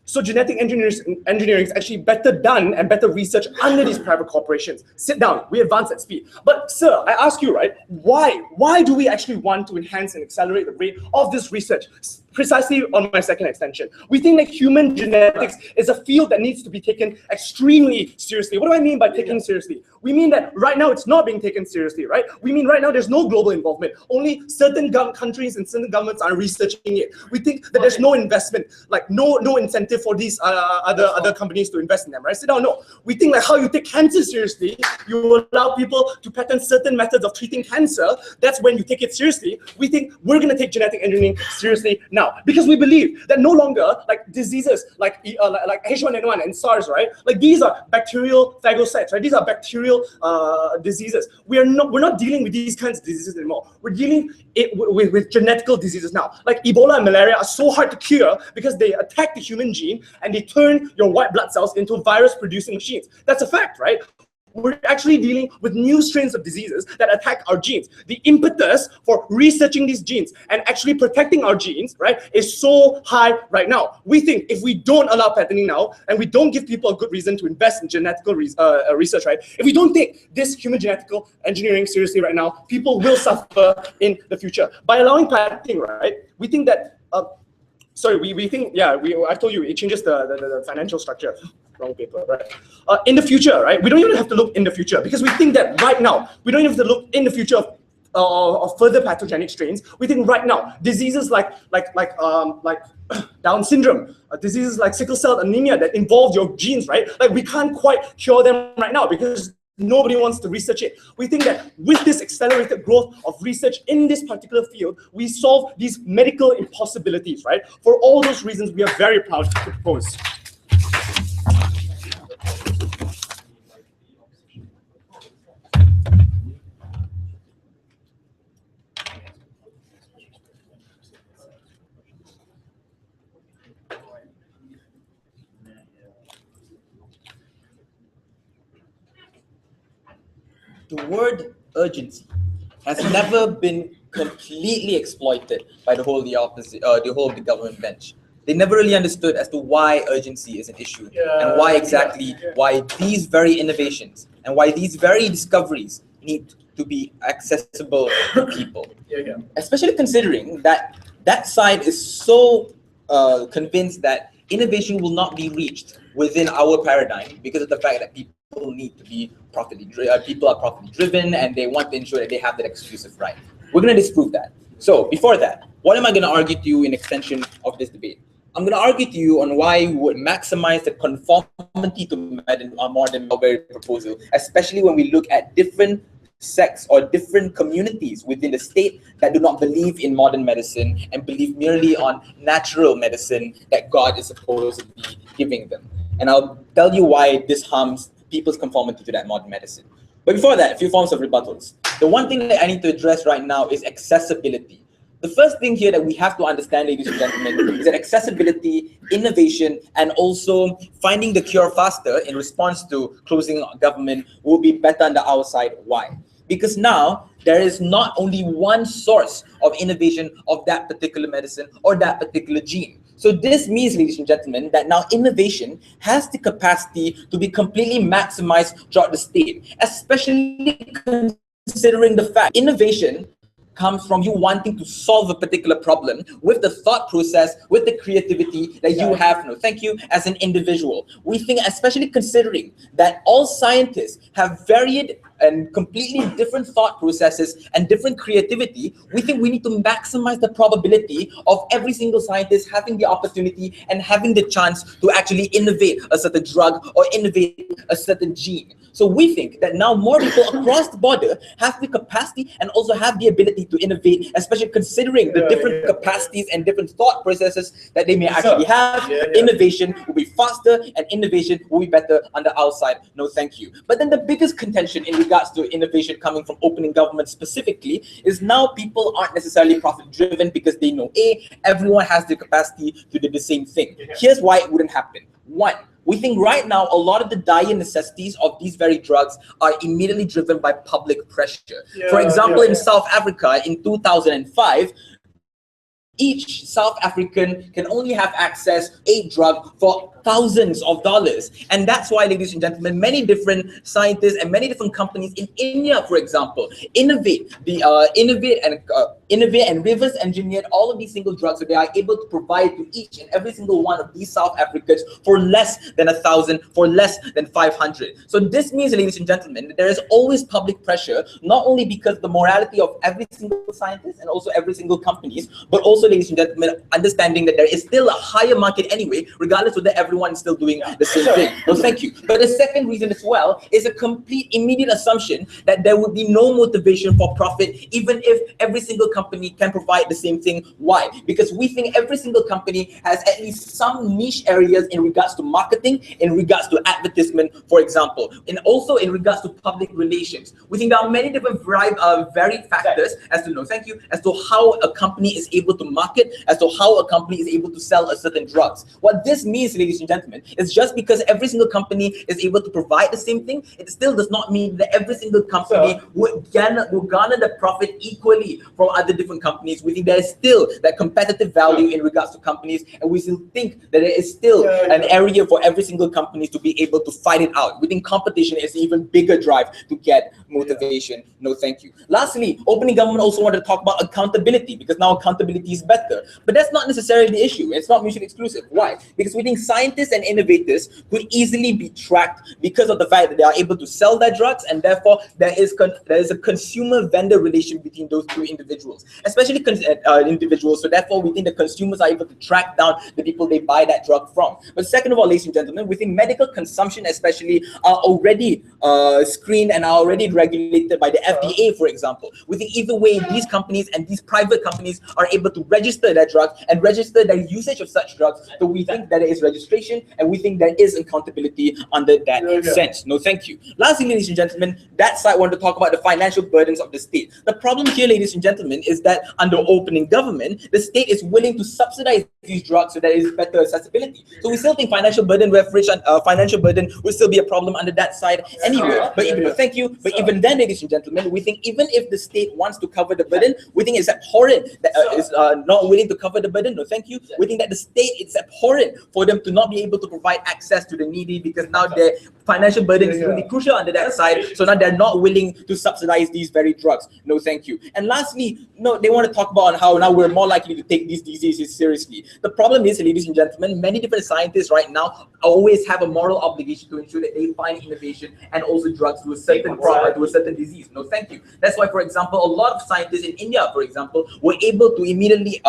So genetic engineering is actually better done and better research under these private corporations. Sit down, we advance at speed. But sir, I ask you, right, why do we actually want to enhance and accelerate the rate of this research? precisely on my second extension. We think that human genetics is a field that needs to be taken extremely seriously. What do I mean by taking seriously? We mean that right now it's not being taken seriously, right? We mean right now there's no global involvement. Only certain countries and certain governments are researching it. We think that there's no investment, like no incentive for these other companies to invest in them, right? So no. We think like how you take cancer seriously, you allow people to patent certain methods of treating cancer. That's when you take it seriously. We think we're going to take genetic engineering seriously now because we believe that no longer like diseases like H1N1 and SARS, right? Like these are bacterial phagocytes, right? These are bacterial diseases. We're not dealing with these kinds of diseases anymore. We're dealing with genetical diseases now. Like Ebola and malaria are so hard to cure because they attack the human gene and they turn your white blood cells into virus-producing machines. That's a fact, right? We're actually dealing with new strains of diseases that attack our genes. The impetus for researching these genes and actually protecting our genes, right, is so high right now. We think if we don't allow patenting now and we don't give people a good reason to invest in genetical research, right, if we don't take this human genetical engineering seriously right now, people will suffer in the future. By allowing patenting, right, we think that, we think, I told you, it changes the financial structure. Wrong paper, right? In the future, right? We don't even have to look in the future because we think that right now, we don't even have to look in the future of further pathogenic strains. We think right now, diseases like Down syndrome, diseases like sickle cell anemia that involve your genes, right? Like we can't quite cure them right now because nobody wants to research it. We think that with this accelerated growth of research in this particular field, we solve these medical impossibilities, right? For all those reasons, we are very proud to propose. The word urgency has never been completely exploited by the whole of the government bench. They never really understood as to why urgency is an issue and why these very innovations and why these very discoveries need to be accessible to people. Especially considering that side is so convinced that innovation will not be reached within our paradigm because of the fact that people need to be people are properly driven and they want to ensure that they have that exclusive right. We're going to disprove that. So before that, what am I going to argue to you in extension of this debate? I'm going to argue to you on why we would maximize the conformity to modern Mulberry proposal, especially when we look at different sects or different communities within the state that do not believe in modern medicine and believe merely on natural medicine that God is supposed to be giving them. And I'll tell you why this harms people's conformity to that modern medicine. But before that, a few forms of rebuttals. The one thing that I need to address right now is accessibility. The first thing here that we have to understand, ladies and gentlemen, is that accessibility, innovation, and also finding the cure faster in response to closing government will be better under our side. Why? Because now there is not only one source of innovation of that particular medicine or that particular gene. So this means, ladies and gentlemen, that now innovation has the capacity to be completely maximized throughout the state, especially considering the fact innovation comes from you wanting to solve a particular problem with the thought process, with the creativity that you have, as an individual. We think, especially considering that all scientists have varied and completely different thought processes and different creativity, we think we need to maximize the probability of every single scientist having the opportunity and having the chance to actually innovate a certain drug or innovate a certain gene. So we think that now more people across the border have the capacity and also have the ability to innovate, especially considering the different capacities and different thought processes that they may actually have. Innovation will be faster and innovation will be better under our side. No, thank you. But then the biggest contention in regards to innovation coming from opening government specifically is now people aren't necessarily profit driven because they know everyone has the capacity to do the same thing. Here's why it wouldn't happen. One, we think right now a lot of the dire necessities of these very drugs are immediately driven by public pressure. For example, in South Africa in 2005, each South African can only have access to a drug for thousands of dollars. And that's why, ladies and gentlemen, many different scientists and many different companies in India, for example, innovate and reverse engineered all of these single drugs, so they are able to provide to each and every single one of these South Africans for less than 1,000, for less than 500. So this means, ladies and gentlemen, that there is always public pressure, not only because of the morality of every single scientist and also every single companies, but also, ladies and gentlemen, understanding that there is still a higher market anyway, regardless of whether everyone is still doing the same thing. No, thank you. But the second reason as well is a complete immediate assumption that there would be no motivation for profit, even if every single company can provide the same thing. Why? Because we think every single company has at least some niche areas in regards to marketing, in regards to advertisement, for example, and also in regards to public relations. We think there are many different varied factors as to as to how a company is able to market, as to how a company is able to sell a certain drugs. What this means, ladies and gentlemen, is just because every single company is able to provide the same thing, it still does not mean that every single company would garner the profit equally from other different companies. We think there is still that competitive value in regards to companies, and we still think that there is still an area for every single company to be able to fight it out. We think competition is an even bigger drive to get motivation. No, thank you. Lastly, opening government also wanted to talk about accountability, because now accountability is better. But that's not necessarily the issue. It's not mutually exclusive. Why? Because we think scientists and innovators could easily be tracked because of the fact that they are able to sell their drugs, and therefore there is a consumer-vendor relation between those two individuals, especially individuals. So therefore, we think the consumers are able to track down the people they buy that drug from. But second of all, ladies and gentlemen, we think medical consumption especially are already screened and are already regulated by the FDA, for example. We think either way, these companies and these private companies are able to register their drugs and register their usage of such drugs. So we think that there is registration, and we think there is accountability under that sense. No, thank you. Lastly, ladies and gentlemen, that side want to talk about the financial burdens of the state. The problem here, ladies and gentlemen, is that under opening government, the state is willing to subsidize these drugs so there is better accessibility. So we still think financial burden will still be a problem under that side anyway. But even then, ladies and gentlemen, we think even if the state wants to cover the burden, we think it's abhorrent that is not willing to cover the burden. No, thank you. We think that the state, it's abhorrent for them to not be able to provide access to the needy, because now their financial burden is really crucial under that side. So now they're not willing to subsidize these very drugs. No, thank you. And lastly, they want to talk about how now we're more likely to take these diseases seriously. The problem is, ladies and gentlemen, many different scientists right now always have a moral obligation to ensure that they find innovation and also drugs to a certain disease. No, thank you. That's why, for example, a lot of scientists in India, for example, were able to immediately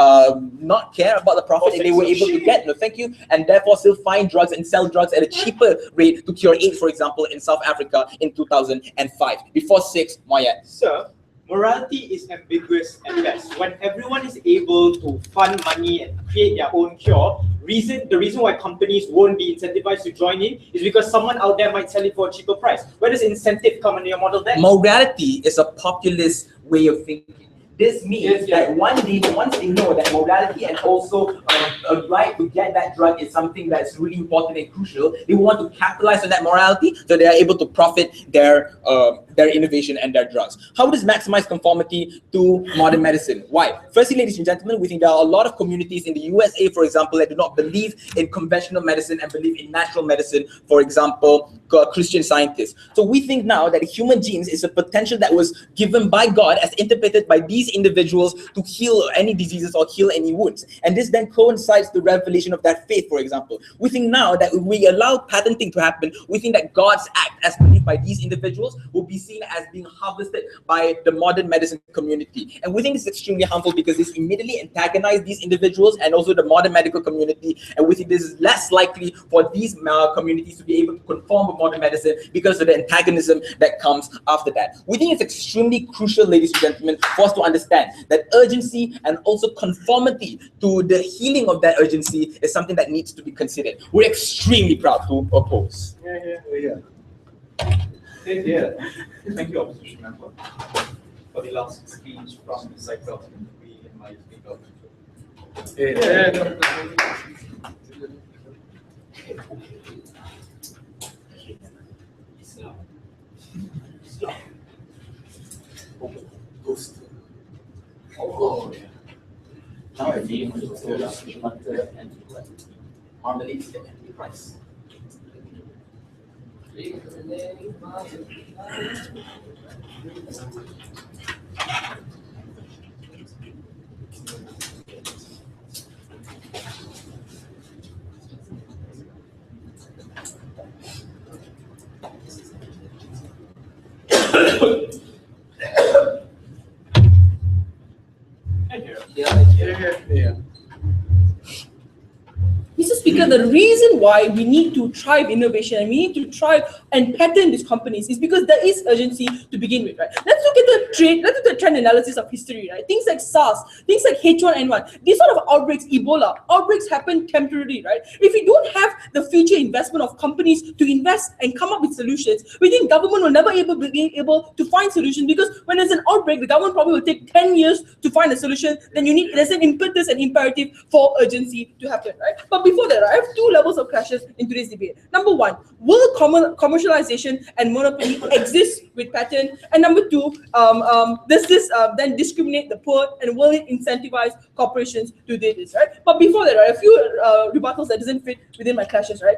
not care about the profit that they were able to get. No, thank you. And therefore still find drugs and sell drugs at a cheaper rate to cure AIDS, for example, in South Africa in 2005. Before 6, Moyet. Sir, morality is ambiguous at best. When everyone is able to fund money and create their own cure, the reason why companies won't be incentivized to join in is because someone out there might sell it for a cheaper price. Where does incentive come in your model then? Morality is a populist way of thinking. This means that once they know that morality and also a right to get that drug is something that's really important and crucial, they want to capitalize on that morality so they are able to profit their innovation and their drugs. How does maximize conformity to modern medicine? Why? Firstly, ladies and gentlemen, we think there are a lot of communities in the USA, for example, that do not believe in conventional medicine and believe in natural medicine, for example, Christian scientists. So we think now that human genes is a potential that was given by God as interpreted by these individuals to heal any diseases or heal any wounds. And this then coincides the revelation of that faith, for example. We think now that if we allow patenting to happen, we think that God's act as believed by these individuals will be seen as being harvested by the modern medicine community. And we think it's extremely harmful because this immediately antagonizes these individuals and also the modern medical community. And we think this is less likely for these communities to be able to conform with modern medicine because of the antagonism that comes after that. We think it's extremely crucial, ladies and gentlemen, for us to understand that urgency and also conformity to the healing of that urgency is something that needs to be considered. We're extremely proud to oppose. Thank you, opposition member, for the last speech from the side government. We invite the government. Oh, yeah. Now I feel pretzels, butter, and marmalade at the price. Yeah. Mr. Speaker, the reason why we need to drive innovation and we need to try and patent these companies is because there is urgency to begin with, right? Let's look at the trend analysis of history, right? Things like SARS, things like H1N1, these sort of outbreaks, Ebola, outbreaks happen temporarily, right? If we don't have the future investment of companies to invest and come up with solutions, we think government will never be able to find solutions, because when there's an outbreak, the government probably will take 10 years to find a solution. Then there's an impetus and imperative for urgency to happen, right? But before that, I have two levels of clashes in today's debate. Number one, will commercialization and monopoly exist with patent? And number two, does this then discriminate the poor, and will it incentivize corporations to do this, right? But before that, right, a few rebuttals that doesn't fit within my clashes, right?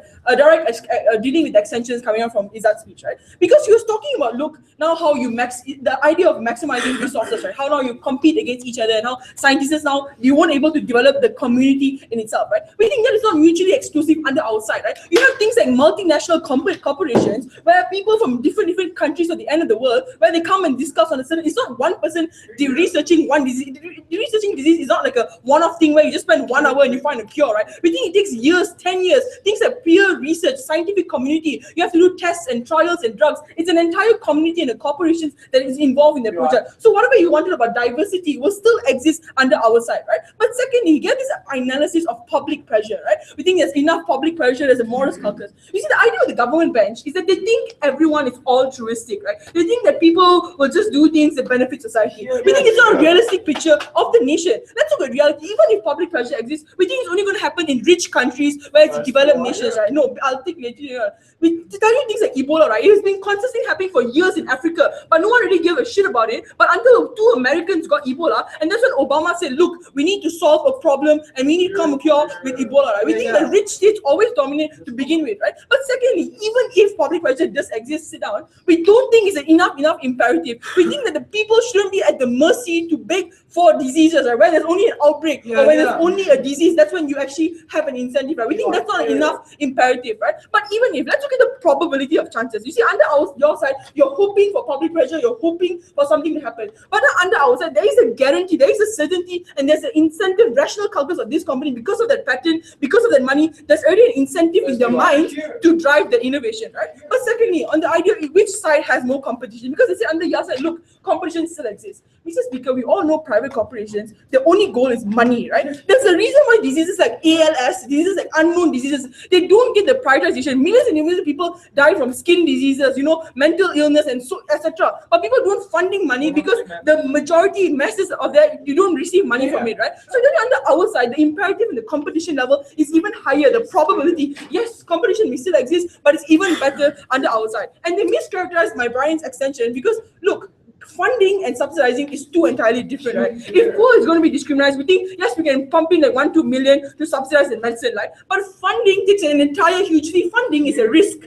Dealing with extensions coming out from Izzat's speech, right? Because he was talking about, look, now how you the idea of maximizing resources, right? How now you compete against each other, and how scientists now, you weren't able to develop the community in itself, right? We think that is not mutually exclusive under our side, right? You have things like multinational corporations where people from different countries at the end of the world, where they come and discuss on a certain, it's not one person researching one disease. Researching disease is not like a one-off thing where you just spend 1 hour and you find a cure, right? We think it takes years, 10 years, things like peer research, scientific community. You have to do tests and trials and drugs. It's an entire community and a corporations that is involved in the project. So whatever you wanted about diversity will still exist under our side, right? But secondly, you get this analysis of public pressure, right? We think there's enough public pressure as a Morris caucus. You see, the idea of the government bench is that they think everyone is altruistic, right? They think that people will just do things that benefit society. We think it's not a realistic picture of the nation. Let's look at reality. Even if public pressure exists, we think it's only going to happen in rich countries where it's developed nations, right? No, I'll take later. To tell you things like Ebola, right? It has been consistently happening for years in Africa, but no one really gave a shit about it. But until 2 Americans got Ebola, and that's when Obama said, look, we need to solve a problem and we need to come a cure with Ebola, right? We think the rich states always dominate to begin with, right? But secondly, even if public pressure does exist, sit down, we don't think it's an enough imperative. We think that the people shouldn't be at the mercy to beg for diseases, right? When there's only an outbreak or when there's only a disease, that's when you actually have an incentive, right? We think that's not enough imperative, right? But even if, let's look at the probability of chances. You see, under your side, you're hoping for public pressure, you're hoping for something to happen. But under our side, there is a guarantee, there is a certainty, and there's an incentive, rational calculus of this company because of that patent, because of that money. There's already an incentive in their mind to drive the innovation, right? But secondly, on the idea of which side has more competition, because they say under your side, look, competition still exists. Mr. Speaker, we all know private corporations, their only goal is money, right? There's a reason why diseases like ALS, diseases like unknown diseases, they don't get the prioritization. Millions and millions of people die from skin diseases, mental illness, and so etc. But people don't funding money because the majority masses of that, you don't receive money from it, right? So then under our side, the imperative and the competition level is even higher. The probability, yes, competition may still exist, but it's even better under our side. And they mischaracterized my Brian's extension because, look, funding and subsidizing is two entirely different, right? If poor is going to be discriminated, we think, yes, we can pump in like 1-2 million to subsidize the medicine, right? But funding takes an entire hugely, funding is a risk.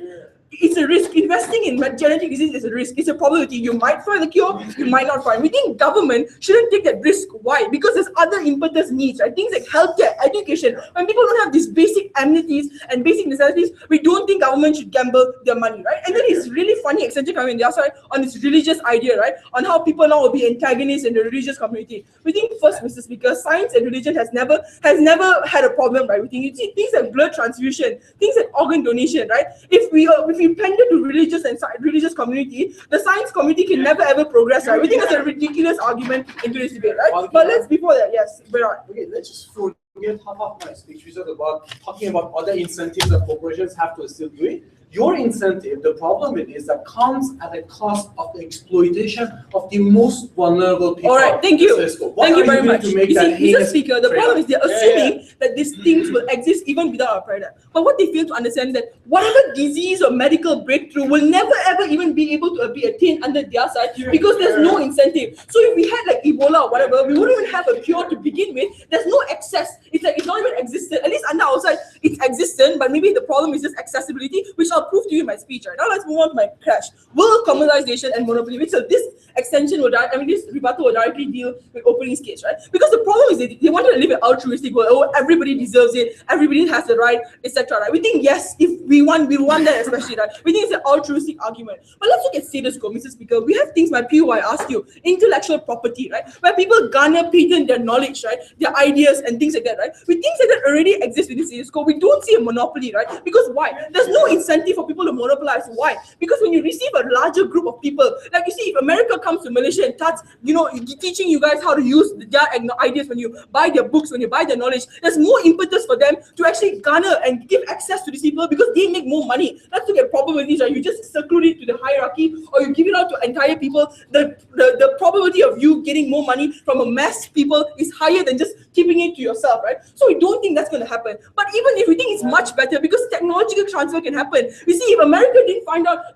It's a risk. Investing in genetic disease is a risk. It's a probability. You might find the cure, you might not find. We think government shouldn't take that risk. Why? Because there's other impetus needs, right? Things like healthcare, education. When people don't have these basic amenities and basic necessities, we don't think government should gamble their money, right? And then it's really funny extension coming on the other side on this religious idea, right? On how people now will be antagonists in the religious community. We think first, Mr. Speaker, science and religion has never had a problem, right? We think you see things like blood transfusion, things like organ donation, right? If we pander to religious community, the science community can never ever progress, right? We think that's a ridiculous argument in today's debate, right? But let's before that, yes, Berat. Okay, let's just forget half of my speech, which was about talking about other incentives that corporations have to still do it. Your incentive, the problem with it is that comes at the cost of the exploitation of the most vulnerable people. All right, thank you. Thank you very much. To make You that see, Mr. heinous Speaker, the problem is they're trade-off? assuming that these things will exist even without our paradigm. But what they fail to understand is that whatever disease or medical breakthrough will never ever even be able to be attained under their side because there's no incentive. So if we had like Ebola or whatever, we wouldn't even have a cure to begin with. There's no access. It's like it's not even existent. At least under our side, it's existent, but maybe the problem is just accessibility, which I'll prove to you in my speech. Right now, let's move on to my crash. Will commercialization and monopoly, which so this extension will, this rebuttal will directly deal with openings case, right? Because the problem is they wanted to live an altruistic world. Oh, everybody deserves it. Everybody has the right, etc. Right? We think yes, if we want that especially, right? We think it's an altruistic argument. But let's look at status quo, Mr. Speaker. We have things, my PO, I asked you, intellectual property, right? Where people garner, patent their knowledge, right? Their ideas and things like that, right? We things like that already exist within status quo. We don't see a monopoly, right? Because why? There's no incentive for people to monopolize. Why? Because when you receive a larger group of people, like you see, if America comes to Malaysia and starts, teaching you guys how to use their ideas, when you buy their books, when you buy their knowledge, there's more impetus for them to actually garner and give access to these people because they make more money. Let's look at probabilities, right? You just circulate it to the hierarchy or you give it out to entire people. The probability of you getting more money from a mass people is higher than just keeping it to yourself, right? So we don't think that's going to happen. But even if we think it's much better because technological transfer can happen. We see if America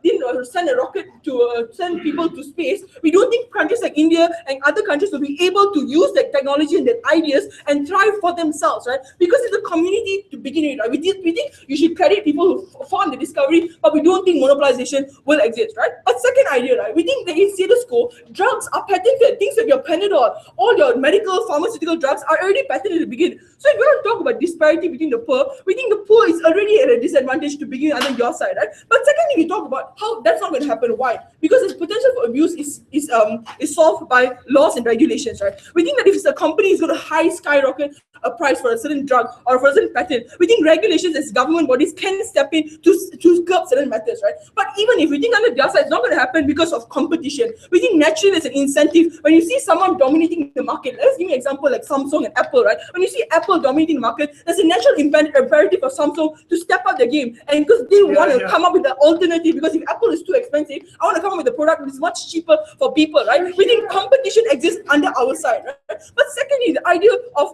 didn't send a rocket to send people to space, we don't think countries like India and other countries will be able to use that technology and their ideas and thrive for themselves, right? Because it's a community to begin with, right? We think you should credit people who found the discovery, but we don't think monopolization will exist, right? But second idea, right? We think that in status quo, drugs are patented. Things like your Panadol, all your medical, pharmaceutical drugs are already patented to begin. So if we don't talk about disparity between the poor, we think the poor is already at a disadvantage to begin under your side, right? But secondly, we talk about how that's not going to happen. Why? Because the potential for abuse is solved by laws and regulations, right? We think that if a company is going to skyrocket a price for a certain drug or for a certain patent, we think regulations as government bodies can step in to curb certain matters, right? But even if we think under their side, it's not going to happen because of competition. We think naturally there's an incentive when you see someone dominating the market. Let's give me an example like Samsung and Apple, right? When you see Apple dominating the market, there's a natural imperative for Samsung to step up the game, and because they want to come up with an alternative. Because if Apple is too expensive, I want to come up with a product that is much cheaper for people, right? We think competition exists under our side, right? But secondly, the idea of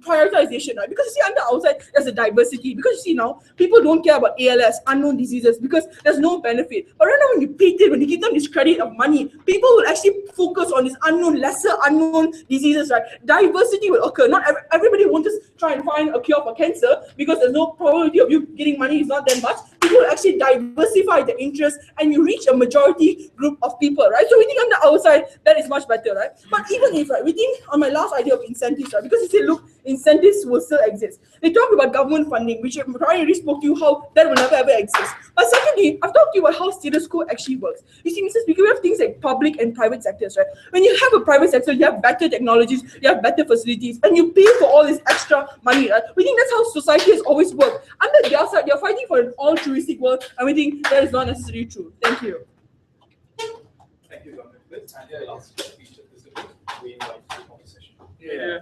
prioritization, right? Because you see under our side, there's a diversity. Because you see now, people don't care about ALS, unknown diseases, because there's no benefit. But right now, when you patent, when you give them this credit of money, people will actually focus on these lesser unknown diseases, right? Diversity will occur. Not everybody won't just try and find a cure for cancer because there's no probability of you getting money is not that much. People will actually diversify their interests and you reach a majority group of people, right? So we think on the outside, that is much better, right? But even if, right, we think on my last idea of incentives, right? Because you say, look, incentives will still exist. They talk about government funding, which I already spoke to you how that will never ever exist. But secondly, I've talked to you about how status quo actually works. You see, Mr. Speaker, we have things like public and private sectors, right? When you have a private sector, you have better technologies, you have better facilities, and you pay for all this extra money, right? We think that's how society has always worked. Under their side, they're fighting for an altruistic world, and we think that is not necessarily true. Thank you. Thank you, Dr. Blitz. And the last speech of this debate, we invite the conversation. Yeah.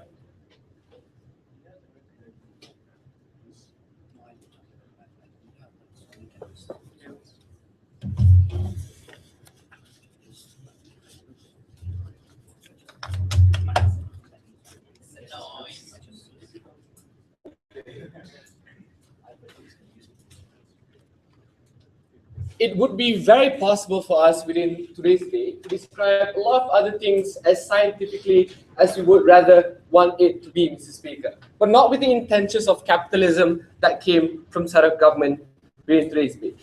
It would be very possible for us within today's day to describe a lot of other things as scientifically as we would rather want it to be, Mr. Speaker, but not with the intentions of capitalism that came from Sarawak government within today's day.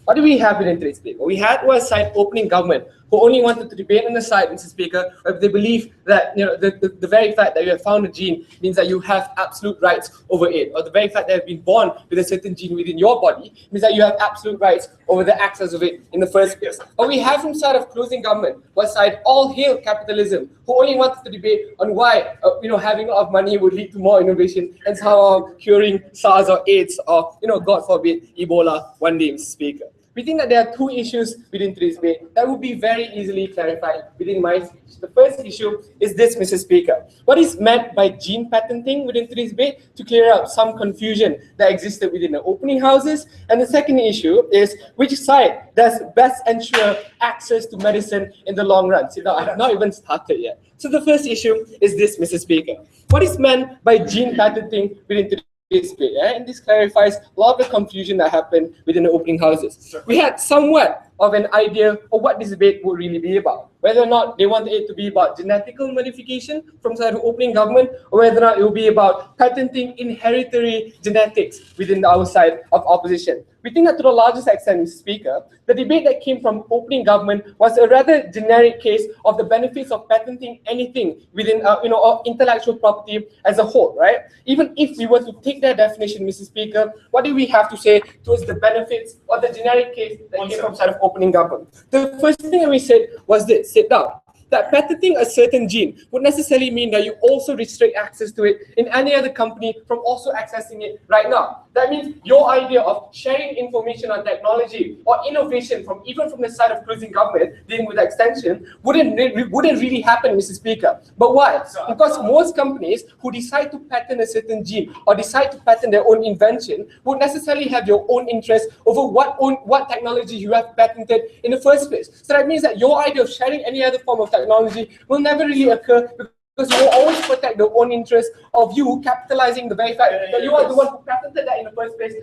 What do we have within today's day? What we had was a side opening government who only wanted to debate on the side, Mr. Speaker, where they believe that the very fact that you have found a gene means that you have absolute rights over it, or the very fact that you have been born with a certain gene within your body means that you have absolute rights over the access of it in the first place. What we have from side of closing government was side all hail capitalism, who only wanted to debate on why having a lot of money would lead to more innovation and somehow curing SARS or AIDS or God forbid Ebola one day, Mr. Speaker. we think that there are two issues within today's debate that will be very easily clarified within my speech. The first issue is this, Mr. Speaker. What is meant by gene patenting within today's debate, to clear up some confusion that existed within the opening houses? And the second issue is which side does best ensure access to medicine in the long run? See, now I have not even started yet. So the first issue is this, Mr. Speaker. What is meant by gene patenting within today's debate? And this clarifies a lot of the confusion that happened within the opening houses. We had somewhat of an idea of what this debate would really be about. Whether or not they wanted it to be about genetical modification from side of opening government, or whether or not it will be about patenting inheritary genetics within our side of opposition. We think that to the largest extent, Mr. Speaker, the debate that came from opening government was a rather generic case of the benefits of patenting anything within of intellectual property as a whole, right? Even if we were to take that definition, Mr. Speaker, what do we have to say towards the benefits of the generic case that came from side of opening government? The first thing that we said was this: sit down. That patenting a certain gene would necessarily mean that you also restrict access to it in any other company from also accessing it right now. That means your idea of sharing information on technology or innovation from the side of closing government dealing with extension wouldn't really happen, Mr. Speaker. But why? Because most companies who decide to patent a certain gene or decide to patent their own invention would necessarily have your own interest over what technology you have patented in the first place. So that means that your idea of sharing any other form of technology will never really occur, because you will always protect the own interest of you capitalizing the very fact that you are the one who patented that in the first place.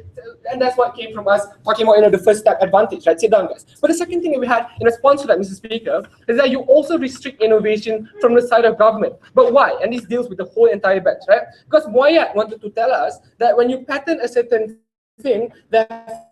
And that's what came from us talking about the first step advantage, right? Sit down, guys. But the second thing that we had in response to that, Mr. Speaker, is that you also restrict innovation from the side of government. But why? And this deals with the whole entire batch, right? Because Moyat wanted to tell us that when you patent a certain thing, that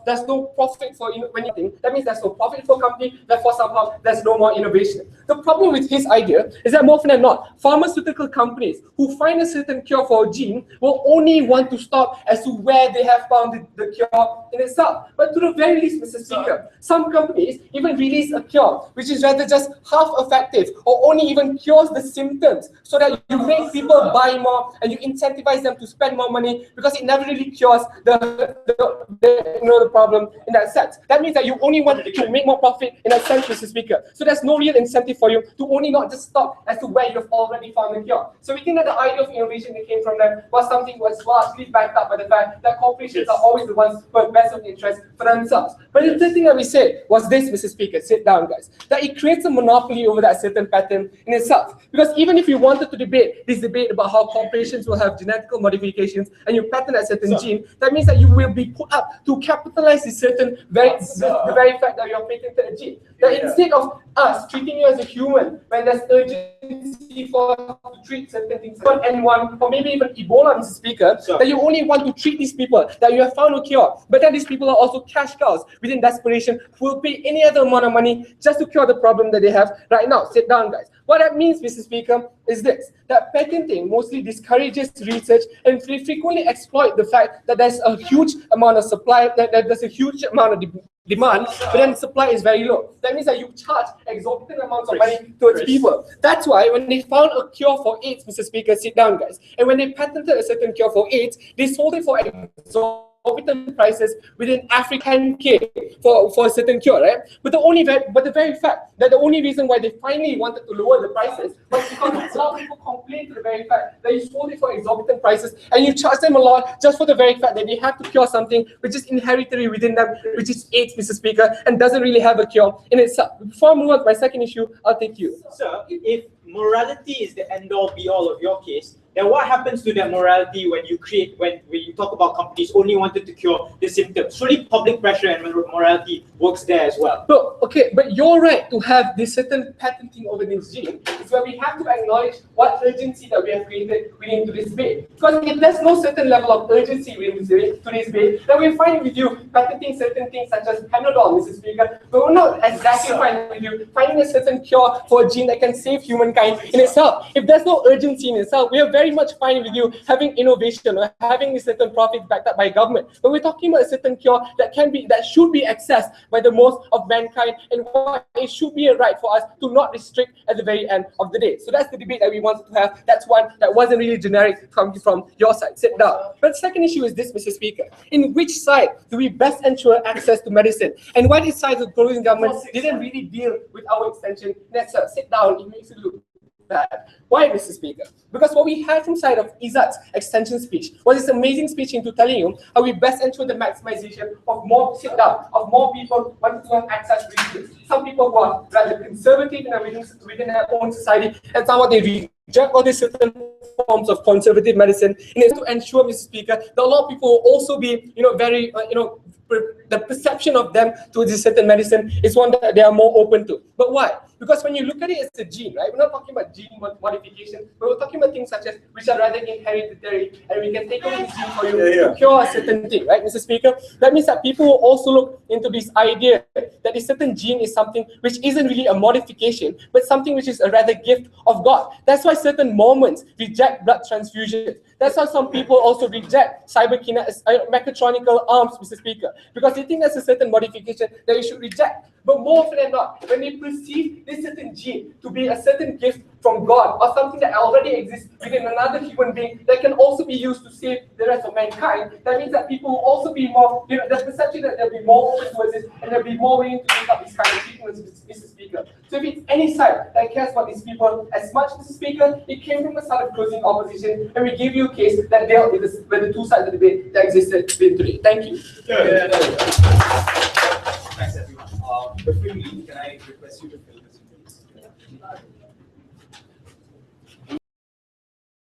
there's no profit for anything. That means there's no profit for a company, therefore somehow there's no more innovation. The problem with his idea is that more often than not, pharmaceutical companies who find a certain cure for a gene will only want to stop as to where they have found the cure in itself. But to the very least, Mr. Speaker, some companies even release a cure which is rather just half effective or only even cures the symptoms, so that you make people buy more and you incentivize them to spend more money, because it never really cures the problem in that sense. That means that you only want to make more profit in that sense, Mr. Speaker. So there's no real incentive for you to only not just stop as to where you've already found the cure. So we think that the idea of innovation that came from them was something that was largely backed up by the fact that corporations are always the ones who have best of interest for themselves. But the third thing that we said was this, Mr. Speaker, sit down, guys, that it creates a monopoly over that certain patent in itself. Because even if you wanted to debate this debate about how corporations will have genetical modifications and you patent a certain gene, that means that you will be put up to capitalize the the very fact that you have patented a gene. That instead of us treating you as a human when there's urgency for to treat certain things, not anyone, or maybe even Ebola, Mr. Speaker, that you only want to treat these people, that you have found a cure, but then these people are also cash cows within desperation who will pay any other amount of money just to cure the problem that they have right now. Sit down, guys. What that means, Mr. Speaker, is this: that patenting mostly discourages research and frequently exploit the fact that there's a huge amount of supply, that there's a huge amount of demand, but then supply is very low. That means that you charge exorbitant amounts of money towards people. That's why when they found a cure for AIDS, Mr. Speaker, sit down, guys, and when they patented a certain cure for AIDS, they sold it for exorbitant prices within African for a certain cure, right? But the very fact that the only reason why they finally wanted to lower the prices was because a lot of people complained to the very fact that you sold it for exorbitant prices and you charge them a lot just for the very fact that they have to cure something which is inheritary within them, which is AIDS, Mr. Speaker, and doesn't really have a cure in itself. Before I move on to my second issue, I'll take you. Sir, if morality is the end-all be-all of your case, then what happens to that morality when you talk about companies only wanted to cure the symptoms? Surely public pressure and morality works there as well. But you're right to have this certain patenting over this gene. It's where we have to acknowledge what urgency that we have created within today's debate. Because if there's no certain level of urgency within today's debate, then we're fine with you patenting certain things such as Panadol, Mr. Speaker, but we're not exactly fine with you finding a certain cure for a gene that can save humankind in itself. If there's no urgency in itself, we are very very much fine with you having innovation or having a certain profit backed up by government. But we're talking about a certain cure that should be accessed by the most of mankind, and why it should be a right for us to not restrict at the very end of the day. So that's the debate that we wanted to have. That's one that wasn't really generic coming from your side. Sit down. But the second issue is this, Mr. Speaker. In which side do we best ensure access to medicine? And why these sides of the Korean government didn't really deal with our extension? Let's sit down. It makes it look bad. Why, Mr. Speaker? Because what we had from side of Izzat's extension speech was this amazing speech into telling you how we best ensure the maximization of more of more people wanting to have access to medicine. Some people who are rather conservative within their own society, and somehow they reject all these certain forms of conservative medicine. In order to ensure, Mr. Speaker, that a lot of people will also be, very, the perception of them to this certain medicine is one that they are more open to. But why? Because when you look at it as a gene, right? We're not talking about gene modification, but we're talking about things such as which are rather inheritary, and we can take over this gene for you to cure a certain thing, right, Mr. Speaker? That means that people will also look into this idea that a certain gene is something which isn't really a modification, but something which is a rather gift of God. That's why certain Mormons reject blood transfusion. That's why some people also reject mechatronical arms, Mr. Speaker, because they think that's a certain modification that you should reject. But more often than not, when they perceive this certain gene to be a certain gift from God or something that already exists within another human being that can also be used to save the rest of mankind, that means that people will also be more, the perception that they'll be more open towards this and they'll be more willing to take up this kind of treatments, Mr. Speaker. So if it's any side that cares about these people as much, Mr. Speaker, it came from a side of closing opposition, and we gave you a case that dealt with the two sides of the debate that existed today. Thank you. Thanks, everyone. Before we leave, can I request you to fill this in, please?